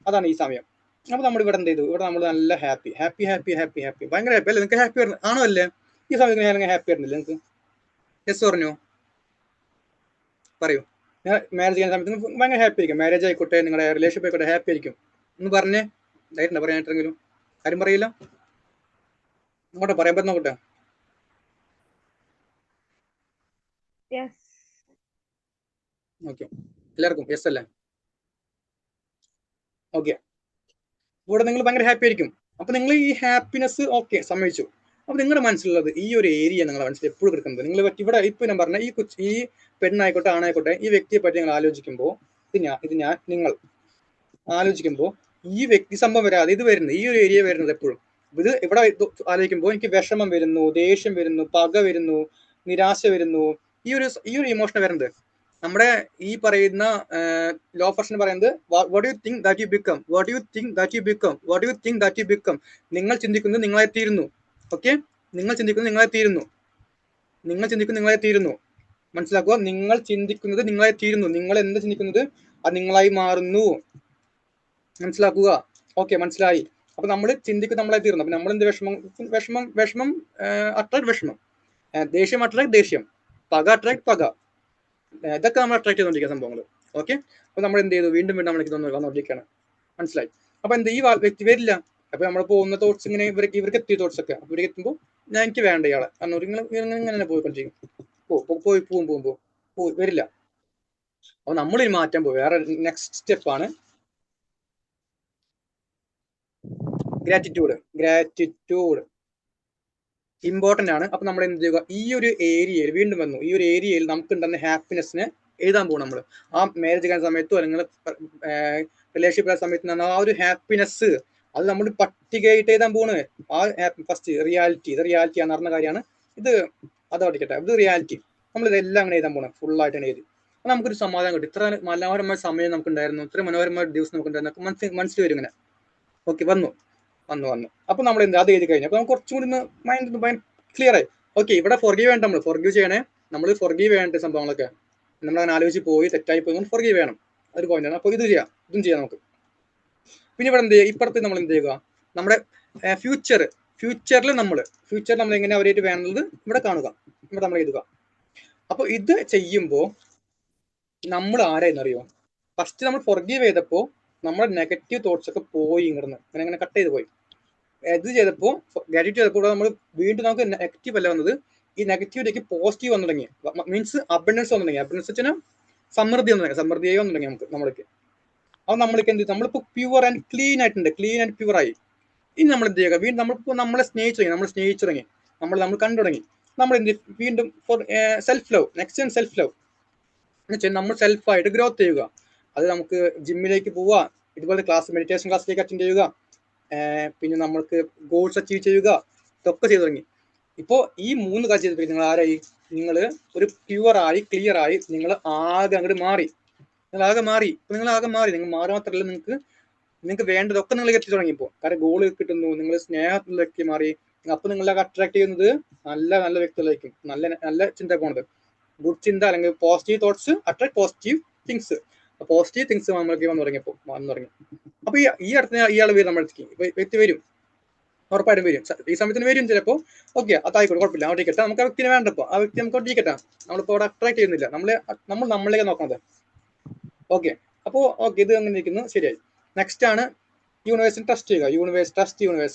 അതാണ് ഈ സമയം. അപ്പൊ നമ്മൾ ഇവിടെ എന്ത് ചെയ്തു? ഇവിടെ നമ്മൾ നല്ല ഹാപ്പി, ഭയങ്കര ഹാപ്പി അല്ലേ? നിങ്ങൾക്ക് ഹാപ്പി ആണോ? അല്ലേ? ഈ സമയത്ത് ഞാൻ ഹാപ്പി ആയിരുന്നില്ല നിങ്ങൾക്ക്? യെസ് പറഞ്ഞു, പറയൂ. ഞാൻ മാരേജ് ചെയ്യുന്ന സമയത്ത് ഭയങ്കര ഹാപ്പി ആയിരിക്കും. മാരേജ് ആയിക്കോട്ടെ, നിങ്ങളുടെ റിലേഷൻഷിപ്പ് ആയിക്കോട്ടെ, ഹാപ്പി ആയിരിക്കും. ഒന്ന് പറഞ്ഞേ, ധൈര്യം പറയാനായിട്ടെങ്കിലും. കാര്യം പറയില്ല, അങ്ങോട്ടെ പറയാൻ പറ്റുന്ന നോക്കട്ടെ. ഓക്കെ, എല്ലാവർക്കും യെസ് അല്ലേ? ഓക്കെ, ഇവിടെ നിങ്ങൾ ഭയങ്കര ഹാപ്പി ആയിരിക്കും. അപ്പൊ നിങ്ങൾ ഈ ഹാപ്പിനെസ് ഓക്കെ സമ്മതിച്ചു. അപ്പൊ നിങ്ങളുടെ മനസ്സിലുള്ളത് ഈ ഒരു ഏരിയ നിങ്ങളുടെ മനസ്സിൽ എപ്പോഴും കിടക്കുന്നത്, നിങ്ങൾ ഇവിടെ ഇപ്പൊ ഞാൻ പറഞ്ഞ ഈ പെണ്ണായിക്കോട്ടെ ആണായിക്കോട്ടെ, ഈ വ്യക്തിയെ പറ്റി നിങ്ങൾ ആലോചിക്കുമ്പോൾ, നിങ്ങൾ ആലോചിക്കുമ്പോൾ ഈ വ്യക്തി സംഭവം വരാതെ ഇത് വരുന്നത്, ഈ ഒരു ഏരിയ വരുന്നത് എപ്പോഴും ഇത് ഇവിടെ ആലോചിക്കുമ്പോൾ എനിക്ക് വിഷമം വരുന്നു, ദേഷ്യം വരുന്നു, പക വരുന്നു, നിരാശ വരുന്നു. ഈ ഒരു ഇമോഷൻ വരുന്നത് നമ്മുടെ ഈ പറയുന്ന ലോ ഓഫ് അട്രാക്ഷൻ പറയുന്നത് what you think that you become, നിങ്ങൾ ചിന്തിക്കുന്നത് നിങ്ങളെ തീരുന്നു. ഓക്കെ, നിങ്ങൾ ചിന്തിക്കുന്നത് നിങ്ങളെ തീരുന്നു. മനസ്സിലാക്കുക. നിങ്ങൾ ചിന്തിക്കുന്നത് നിങ്ങളായി തീരുന്നു. നിങ്ങൾ എന്ത് ചിന്തിക്കുന്നത് അത് നിങ്ങളായി മാറുന്നു. മനസ്സിലാക്കുക. ഓക്കെ, മനസ്സിലായി. അപ്പൊ നമ്മൾ ചിന്തിക്കുന്നത് നമ്മളായി തീർന്നു. അപ്പൊ നമ്മൾ എന്ത് വിഷമം അട്രാക്ട് വിഷമം, ദേഷ്യം അട്രാക്ട് ദേഷ്യം, പക അട്രാക്ട് പക, ഇതൊക്കെ നമ്മൾ അട്രാക്ട് ചെയ്തുകൊണ്ടിരിക്കുന്ന സംഭവങ്ങൾ. ഓക്കെ, അപ്പൊ നമ്മൾ എന്ത് ചെയ്തു, വീണ്ടും നമ്മൾക്ക് വന്നുകൊണ്ടിരിക്കുകയാണ്. മനസ്സിലായി. അപ്പൊ എന്ത്, ഈ വ്യക്തി വരില്ല. അപ്പൊ നമ്മൾ പോകുന്ന തോട്ട്സ് ഇങ്ങനെ ഇവർക്ക് എത്തിയ തോട്ട്സ് ഒക്കെ അപ്പൊ ഇവർക്ക് എത്തുമ്പോൾ ഞാൻ എനിക്ക് വേണ്ട ഇയാളെ ഇങ്ങനെ പോയിക്കൊണ്ടിരിക്കും. പോയി വരില്ല. അപ്പൊ നമ്മൾ മാറ്റാൻ പോകും. വേറെ നെക്സ്റ്റ് സ്റ്റെപ്പാണ് ഗ്രാറ്റിറ്റ്യൂഡ് ഇമ്പോർട്ടന്റ് ആണ്. അപ്പൊ നമ്മൾ എന്ത് ചെയ്യുക, ഈ ഒരു ഏരിയയിൽ വീണ്ടും വന്നു, ഈ ഒരു ഏരിയയിൽ നമുക്ക് ഉണ്ടാകുന്ന ഹാപ്പിനെസ്സിനെ എഴുതാൻ പോകും. നമ്മൾ ആ മാരേജ് കഴിഞ്ഞ സമയത്തോ അല്ലെങ്കിൽ റിലേഷൻഷിപ്പ് സമയത്ത് ആ ഒരു ഹാപ്പിനെസ് അത് നമ്മൾ പട്ടികയായിട്ട് എഴുതാൻ പോണ്. ആ ഫസ്റ്റ് റിയാലിറ്റി, ഇത് റിയാലിറ്റി ആണെന്ന് പറഞ്ഞ കാര്യമാണ് ഇത്. അത് പഠിക്കട്ടെ, ഇത് റിയാലിറ്റി. നമ്മൾ ഇതെല്ലാം അങ്ങനെ എഴുതാൻ പോകണം, ഫുള്ളായിട്ട് തന്നെ എഴുതി. അപ്പൊ നമുക്കൊരു സമാധാനം കിട്ടും. ഇത്ര മനോഹരമായ സമയം നമുക്കുണ്ടായിരുന്നു, ഇത്ര മനോഹരമായ ദിവസം നമുക്കുണ്ടായിരുന്നു, മനസ്സിൽ വരും ഇങ്ങനെ. ഓക്കെ, വന്നു. അപ്പൊ നമ്മൾ എന്ത് അത് എഴുതി കഴിഞ്ഞു. അപ്പൊ നമുക്ക് കുറച്ചും കൂടി മൈൻഡ് ക്ലിയർ ആയി. ഓക്കെ, ഇവിടെ ഫോർഗീവ് വേണ്ട, നമ്മൾ ഫോർഗീവ് ചെയ്യണേ. നമ്മൾ ഫോർഗീവ് വേണ്ട സംഭവങ്ങളൊക്കെ നമ്മൾ അങ്ങനെ ആലോചിച്ച് പോയി തെറ്റായി പോയി ഫോർഗീവ് വേണം, അതൊരു പോയിന്റാണ്. അപ്പൊ ഇതും ചെയ്യാം നമുക്ക്. പിന്നെ ഇവിടെ എന്ത് ചെയ്യുക, ഇപ്പുറത്ത് നമ്മൾ എന്ത് ചെയ്യുക, നമ്മുടെ ഫ്യൂച്ചറിൽ നമ്മൾ എങ്ങനെ അവരായിട്ട് വേണ്ടത് ഇവിടെ കാണുക, ഇവിടെ നമ്മൾ എഴുതുക. അപ്പൊ ഇത് ചെയ്യുമ്പോൾ നമ്മൾ ആരായെന്നറിയോ, ഫസ്റ്റ് നമ്മൾ ഫോർഗീവ് ചെയ്തപ്പോൾ നമ്മുടെ നെഗറ്റീവ് തോട്ട്സ് ഒക്കെ പോയി ഇങ്ങനെ അങ്ങനെ കട്ട് ചെയ്ത് പോയി. ഇത് ചെയ്തപ്പോൾ ഗ്രാറ്റിറ്റ്യൂഡ് ചെയ്തപ്പോൾ നമ്മൾ വീണ്ടും നമുക്ക് നെഗറ്റീവ് അല്ല വന്നത്, ഈ നെഗറ്റീവിലേക്ക് പോസിറ്റീവ് വന്നു തുടങ്ങി. മീൻസ് അബണ്ടൻസ് വന്നു തുടങ്ങി. അബണ്ടൻസ് വെച്ചാൽ സമൃദ്ധിയായി വന്നു തുടങ്ങി നമ്മൾക്ക്. അത് നമ്മൾക്ക് എന്ത്, നമ്മളിപ്പോ pure and clean and pure ആയി. ഇനി നമ്മൾ എന്ത് ചെയ്യുക, വീണ്ടും നമ്മളിപ്പോൾ നമ്മളെ സ്നേഹിച്ചു തുടങ്ങി, നമ്മൾ കണ്ടു തുടങ്ങി. നമ്മൾ എന്ത് വീണ്ടും for self love, next self love എന്ന് വെച്ചാൽ നമ്മൾ സെൽഫായിട്ട് ഗ്രോത്ത് ചെയ്യുക. അത് നമുക്ക് ജിമ്മിലേക്ക് പോവുക, ഇതുപോലെ മെഡിറ്റേഷൻ ക്ലാസ്സിലേക്ക് അറ്റൻഡ് ചെയ്യുക, പിന്നെ നമ്മൾക്ക് ഗോൾസ് അച്ചീവ് ചെയ്യുക, ഇതൊക്കെ ചെയ്തു തുടങ്ങി. ഇപ്പോൾ ഈ 3 കാര്യം ചെയ്തപ്പോൾ നിങ്ങൾ ആരായി, നിങ്ങൾ ഒരു പ്യുവറായി ക്ലിയർ ആയി, നിങ്ങൾ ആകെ അങ്ങോട്ട് മാറി. നിങ്ങൾ മാറി മാത്രമല്ല, നിങ്ങൾക്ക് വേണ്ടതൊക്കെ നിങ്ങൾ എത്തി തുടങ്ങിയപ്പോൾ. കാരണം ഗോൾ കിട്ടുന്നു, നിങ്ങൾ സ്നേഹത്തിലേക്ക് മാറി. അപ്പൊ നിങ്ങളെ അട്രാക്ട് ചെയ്യുന്നത് നല്ല വ്യക്തികളായിരിക്കും, നല്ല ചിന്ത പോണത്. ഗുഡ് ചിന്ത അല്ലെങ്കിൽ positive thoughts attract positive things. Positive things നമ്മൾക്ക് വന്നു തുടങ്ങി. അപ്പൊ ഈ അടുത്ത ഇയാൾ വരും, നമ്മൾ വ്യക്തി വരും, ഉറപ്പായിട്ടും വരും. ഈ സമയത്തിന് വരും ചിലപ്പോൾ. ഓക്കെ, അതായിക്കോട്ടെ, കുഴപ്പമില്ല, അവിടെ ഇരിക്കട്ടെ. നമുക്ക് ആ വ്യക്തിനെ വേണ്ടപ്പോൾ ആ വ്യക്തി നമുക്ക് ഇരിക്കട്ടെ. നമ്മളിപ്പോൾ അവിടെ അട്രാക്ട് ചെയ്യുന്നില്ല, നമ്മൾ നമ്മളിലേക്ക് നോക്കണത്. ഓക്കെ, അപ്പോൾ ഓക്കെ, ഇത് അങ്ങനെ ഇരിക്കുന്നു, ശരിയായി. നെക്സ്റ്റ് ആണ് യൂണിവേഴ്സിനെ ട്രസ്റ്റ് ചെയ്യുക.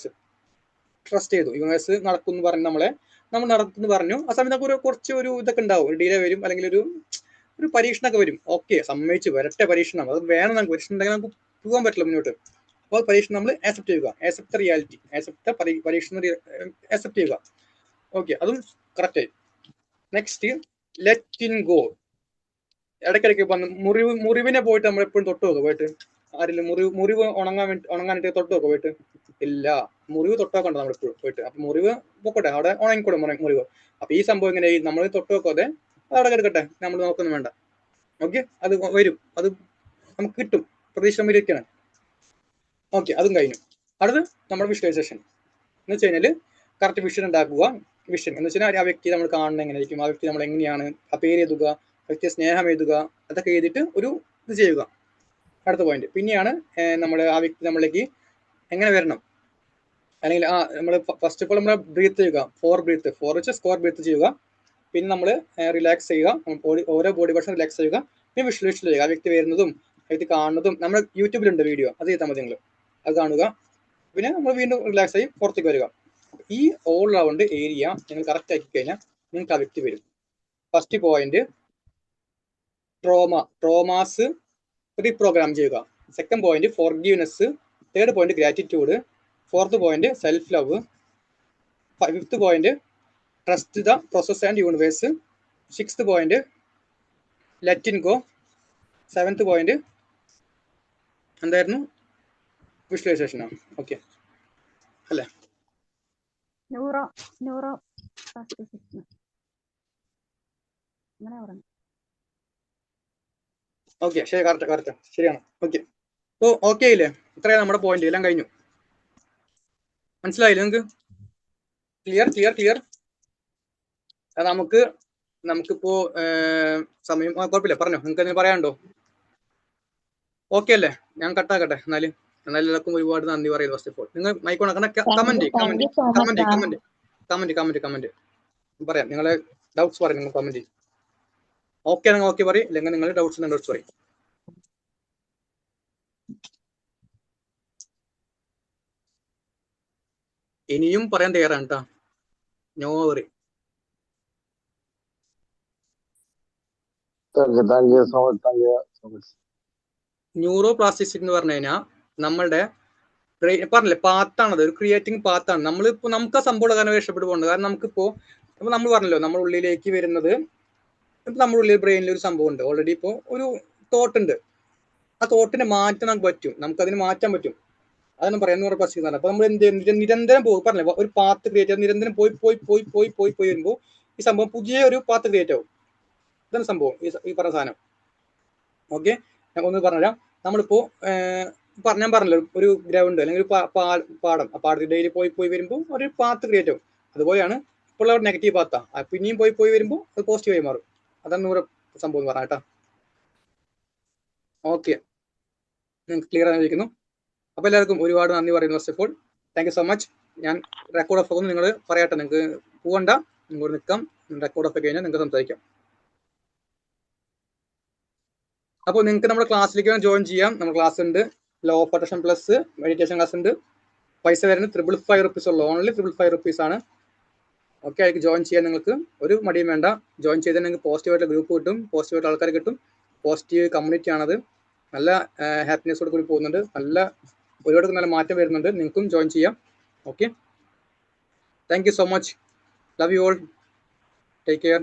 ട്രസ്റ്റ് ചെയ്തു. യൂണിവേഴ്സ് നടക്കുമെന്ന് പറഞ്ഞു, നമ്മൾ നടക്കുന്നു പറഞ്ഞു. ആ സമയത്ത് നമുക്ക് കുറച്ച് ഇതൊക്കെ ഉണ്ടാവും, ഒരു ഡിലേ വരും, അല്ലെങ്കിൽ ഒരു പരീക്ഷണമൊക്കെ വരും. ഓക്കെ, സമ്മതിച്ചു, വരട്ടെ പരീക്ഷണം, അത് വേണം. നമുക്ക് പരീക്ഷണം ഉണ്ടെങ്കിൽ നമുക്ക് പോകാൻ പറ്റില്ല മുന്നോട്ട്. അപ്പോൾ പരീക്ഷണം നമ്മൾ ആക്സെപ്റ്റ് ചെയ്യുക, ആക്സെപ്റ്റ് റിയാലിറ്റി, പരീക്ഷണം ആക്സെപ്റ്റ് ചെയ്യുക. ഓക്കെ, അതും കറക്റ്റായി. Next let it go. ഇടയ്ക്കിടയ്ക്ക് മുറിവിനെ പോയിട്ട് നമ്മൾ എപ്പോഴും തൊട്ട് നോക്കുക, പോയിട്ട് ആരില്ല മുറിവ് ഉണങ്ങാനായിട്ട് തൊട്ട് നോക്കുക പോയിട്ട്. ഇല്ല, മുറിവ് തൊട്ടോക്കണ്ട നമ്മൾ എപ്പോഴും പോയിട്ട്. അപ്പൊ മുറിവ് പൊക്കട്ടെ, അവിടെ ഉണങ്ങിക്കൂടെ മുറിവ്. അപ്പൊ ഈ സംഭവം ഇങ്ങനെ നമ്മൾ തൊട്ട് നോക്കാതെ അവിടെ കിടക്കട്ടെ, നമ്മൾ നോക്കൊന്നും വേണ്ട. ഓക്കെ, അത് വരും, അത് നമുക്ക് കിട്ടും, പ്രതീക്ഷ ഇരിക്കുകയാണ്. ഓക്കെ, അതും കഴിഞ്ഞു. അടുത്ത് നമ്മുടെ വിഷ്വലൈസേഷൻ എന്ന് വെച്ച് കഴിഞ്ഞാൽ കറക്റ്റ് വിഷൻ ഉണ്ടാക്കുക. വിഷൻ എന്ന് വെച്ചാൽ ആ വ്യക്തി നമ്മൾ കാണുന്നത് എങ്ങനെയായിരിക്കും, ആ വ്യക്തി നമ്മൾ എങ്ങനെയാണ്, ആ പേര് എഴുതുക, വ്യക്തിയെ സ്നേഹം എഴുതുക, അതൊക്കെ എഴുതിയിട്ട് ഒരു ഇത് ചെയ്യുക. അടുത്ത പോയിന്റ് പിന്നെയാണ് നമ്മൾ ആ വ്യക്തി നമ്മളിലേക്ക് എങ്ങനെ വരണം, അല്ലെങ്കിൽ നമ്മൾ ഫസ്റ്റ് ഓഫ് ഓൾ നമ്മൾ ബ്രീത്ത് ചെയ്യുക. ഫോർ വെച്ച് സ്കോർ ബ്രീത്ത് ചെയ്യുക. പിന്നെ നമ്മൾ റിലാക്സ് ചെയ്യുക, ഓരോ ബോഡി പാർട്സും റിലാക്സ് ചെയ്യുക. പിന്നെ വിഷ്വലൈസ് ചെയ്യുക, ആ വ്യക്തി വരുന്നതും ആ വ്യക്തി കാണുന്നതും. നമ്മുടെ യൂട്യൂബിലുണ്ട് വീഡിയോ, അത് ചെയ്താൽ മതി, നിങ്ങൾ അത് കാണുക. പിന്നെ നമ്മൾ വീണ്ടും റിലാക്സ് ആയി പുറത്തേക്ക് വരിക. ഈ ഓൾ റൗണ്ട് ഏരിയ നിങ്ങൾ കറക്റ്റ് ആക്കി കഴിഞ്ഞാൽ നിങ്ങൾക്ക് ആ വ്യക്തി വരും. ഫസ്റ്റ് പോയിന്റ് ട്രോമാസ് റീപ്രോഗ്രാം ചെയ്യുക. Second point forgiveness. Third point gratitude. Fourth point self love. Fifth point trust the process and universe. Sixth point let it go. Seventh point എന്തായിരുന്നു, വിഷ്വലൈസേഷനാണ്. Okay അല്ലേ? ഓക്കെ, ശരി, കറക്റ്റ് ശരിയാണ്. Okay, അപ്പോൾ okay ഇല്ലേ? ഇത്രയാണ് നമ്മുടെ point, എല്ലാം കഴിഞ്ഞു. മനസ്സിലായില്ലേ നിങ്ങൾക്ക്? ക്ലിയർ. അത് നമുക്ക് നമുക്കിപ്പോ സമയം കുഴപ്പമില്ല, പറഞ്ഞോ, നിങ്ങൾക്ക് എന്തെങ്കിലും പറയാനുണ്ടോ? ഓക്കെ അല്ലേ? ഞാൻ കട്ടാക്കട്ടെ. എന്നാലും എല്ലാവർക്കും ഒരുപാട് നന്ദി പറയുന്നു. ഫസ്റ്റ് ഓഫ് ഓൾ നിങ്ങൾ മൈക്കോണ കമന്റ് പറയാം, നിങ്ങളെ ഡൗട്ട്സ് പറയും, നിങ്ങൾ കമന്റ് ചെയ്യും. ഓക്കെ ആണെങ്കിൽ ഓക്കെ പറയും, ഇല്ലെങ്കിൽ നിങ്ങൾ ഡൗട്ട്സ് പറയും. ഇനിയും പറയാൻ തയ്യാറാണ് കേട്ടോ, നോ വറി. ന്യൂറോ പ്ലാസ്റ്റിസിറ്റി എന്ന് പറഞ്ഞു കഴിഞ്ഞാൽ നമ്മളുടെ പറഞ്ഞില്ലേ പാത്താണത്, ഒരു ക്രിയേറ്റിംഗ് പാത്താണ്. നമ്മളിപ്പോ നമുക്ക് ആ സംഭവം കാരണം രക്ഷപ്പെട്ടു പോകുന്നത്. കാരണം നമുക്കിപ്പോ നമ്മൾ പറഞ്ഞല്ലോ, നമ്മുടെ ഉള്ളിലേക്ക് വരുന്നത്, ഇപ്പൊ നമ്മുടെ ഉള്ളിൽ ബ്രെയിനിൽ ഒരു സംഭവം ഉണ്ട് ഓൾറെഡി. ഇപ്പോൾ ഒരു തോട്ട് ഉണ്ട്, ആ തോട്ടിനെ മാറ്റാൻ നമുക്ക് പറ്റും, നമുക്കതിന് മാറ്റാൻ പറ്റും. അതാണ് പറയാൻ ന്യൂറോ പ്ലാസ്റ്റിക്. അപ്പൊ നമ്മൾ നിരന്തരം പോകും, പറഞ്ഞില്ലേ ഒരു പാത്ത് ക്രിയേറ്റ് ചെയ്ത് നിരന്തരം പോയി വരുമ്പോൾ ഈ സംഭവം പുതിയ ഒരു പാത്ത് ക്രിയേറ്റ് ആവും. ഇതാണ് സംഭവം ഈ പറഞ്ഞ സാധനം. ഓക്കെ, ഞാൻ ഒന്ന് പറഞ്ഞുതരാം. നമ്മളിപ്പോ ഞാൻ പറഞ്ഞല്ലോ, ഒരു ഗ്രൗണ്ട് അല്ലെങ്കിൽ ഒരു പാടം, ആ പാടത്തിൽ ഡെയിലി പോയി വരുമ്പോൾ ഒരു പാത്ത് ക്രിയേറ്റ് ആവും. അതുപോലെയാണ് ഇപ്പോൾ ഒരു നെഗറ്റീവ് പാത്താ, പിന്നെയും പോയി വരുമ്പോൾ അത് പോസിറ്റീവായി മാറും. അതാണ് നൂറ് സംഭവം എന്ന് പറഞ്ഞ കേട്ടോ. ഓക്കെ, നിങ്ങൾക്ക് ക്ലിയർ ആയിരിക്കുന്നു. അപ്പോൾ എല്ലാവർക്കും ഒരുപാട് നന്ദി പറയുന്നു. First of all thank you so much. ഞാൻ റെക്കോർഡ് ഓഫ് ഒന്ന് നിങ്ങൾ പറയട്ടെ, നിങ്ങൾക്ക് പോകണ്ട, നിങ്ങൾ നിൽക്കാം, റെക്കോർഡ് ഓഫ് കഴിഞ്ഞാൽ നിങ്ങൾക്ക് സംസാരിക്കാം. അപ്പോൾ നിങ്ങൾക്ക് നമ്മുടെ ക്ലാസ്സിലേക്ക് ജോയിൻ ചെയ്യാം. നമ്മുടെ ക്ലാസ് ഉണ്ട്, law of attraction plus meditation class ഉണ്ട്. പൈസ വരുന്നത് 555 റുപ്പീസ് ഉള്ളൂ, ഓൺലി 555 റുപ്പീസ് ആണ്. ഓക്കെ, അതിലേക്ക് ജോയിൻ ചെയ്യാൻ നിങ്ങൾക്ക് ഒരു മടിയും വേണ്ട. ജോയിൻ ചെയ്താൽ നിങ്ങൾക്ക് പോസിറ്റീവായിട്ട് ഗ്രൂപ്പ് കിട്ടും, പോസിറ്റീവായിട്ട് ആൾക്കാർ കിട്ടും, പോസിറ്റീവ് കമ്മ്യൂണിറ്റി ആണത്. നല്ല ഹാപ്പിനെസ്സോട് കൂടി പോകുന്നുണ്ട്, ഒരുപാട് നല്ല മാറ്റം വരുന്നുണ്ട്. നിങ്ങൾക്കും ജോയിൻ ചെയ്യാം. Okay, thank you so much, love you all, take care.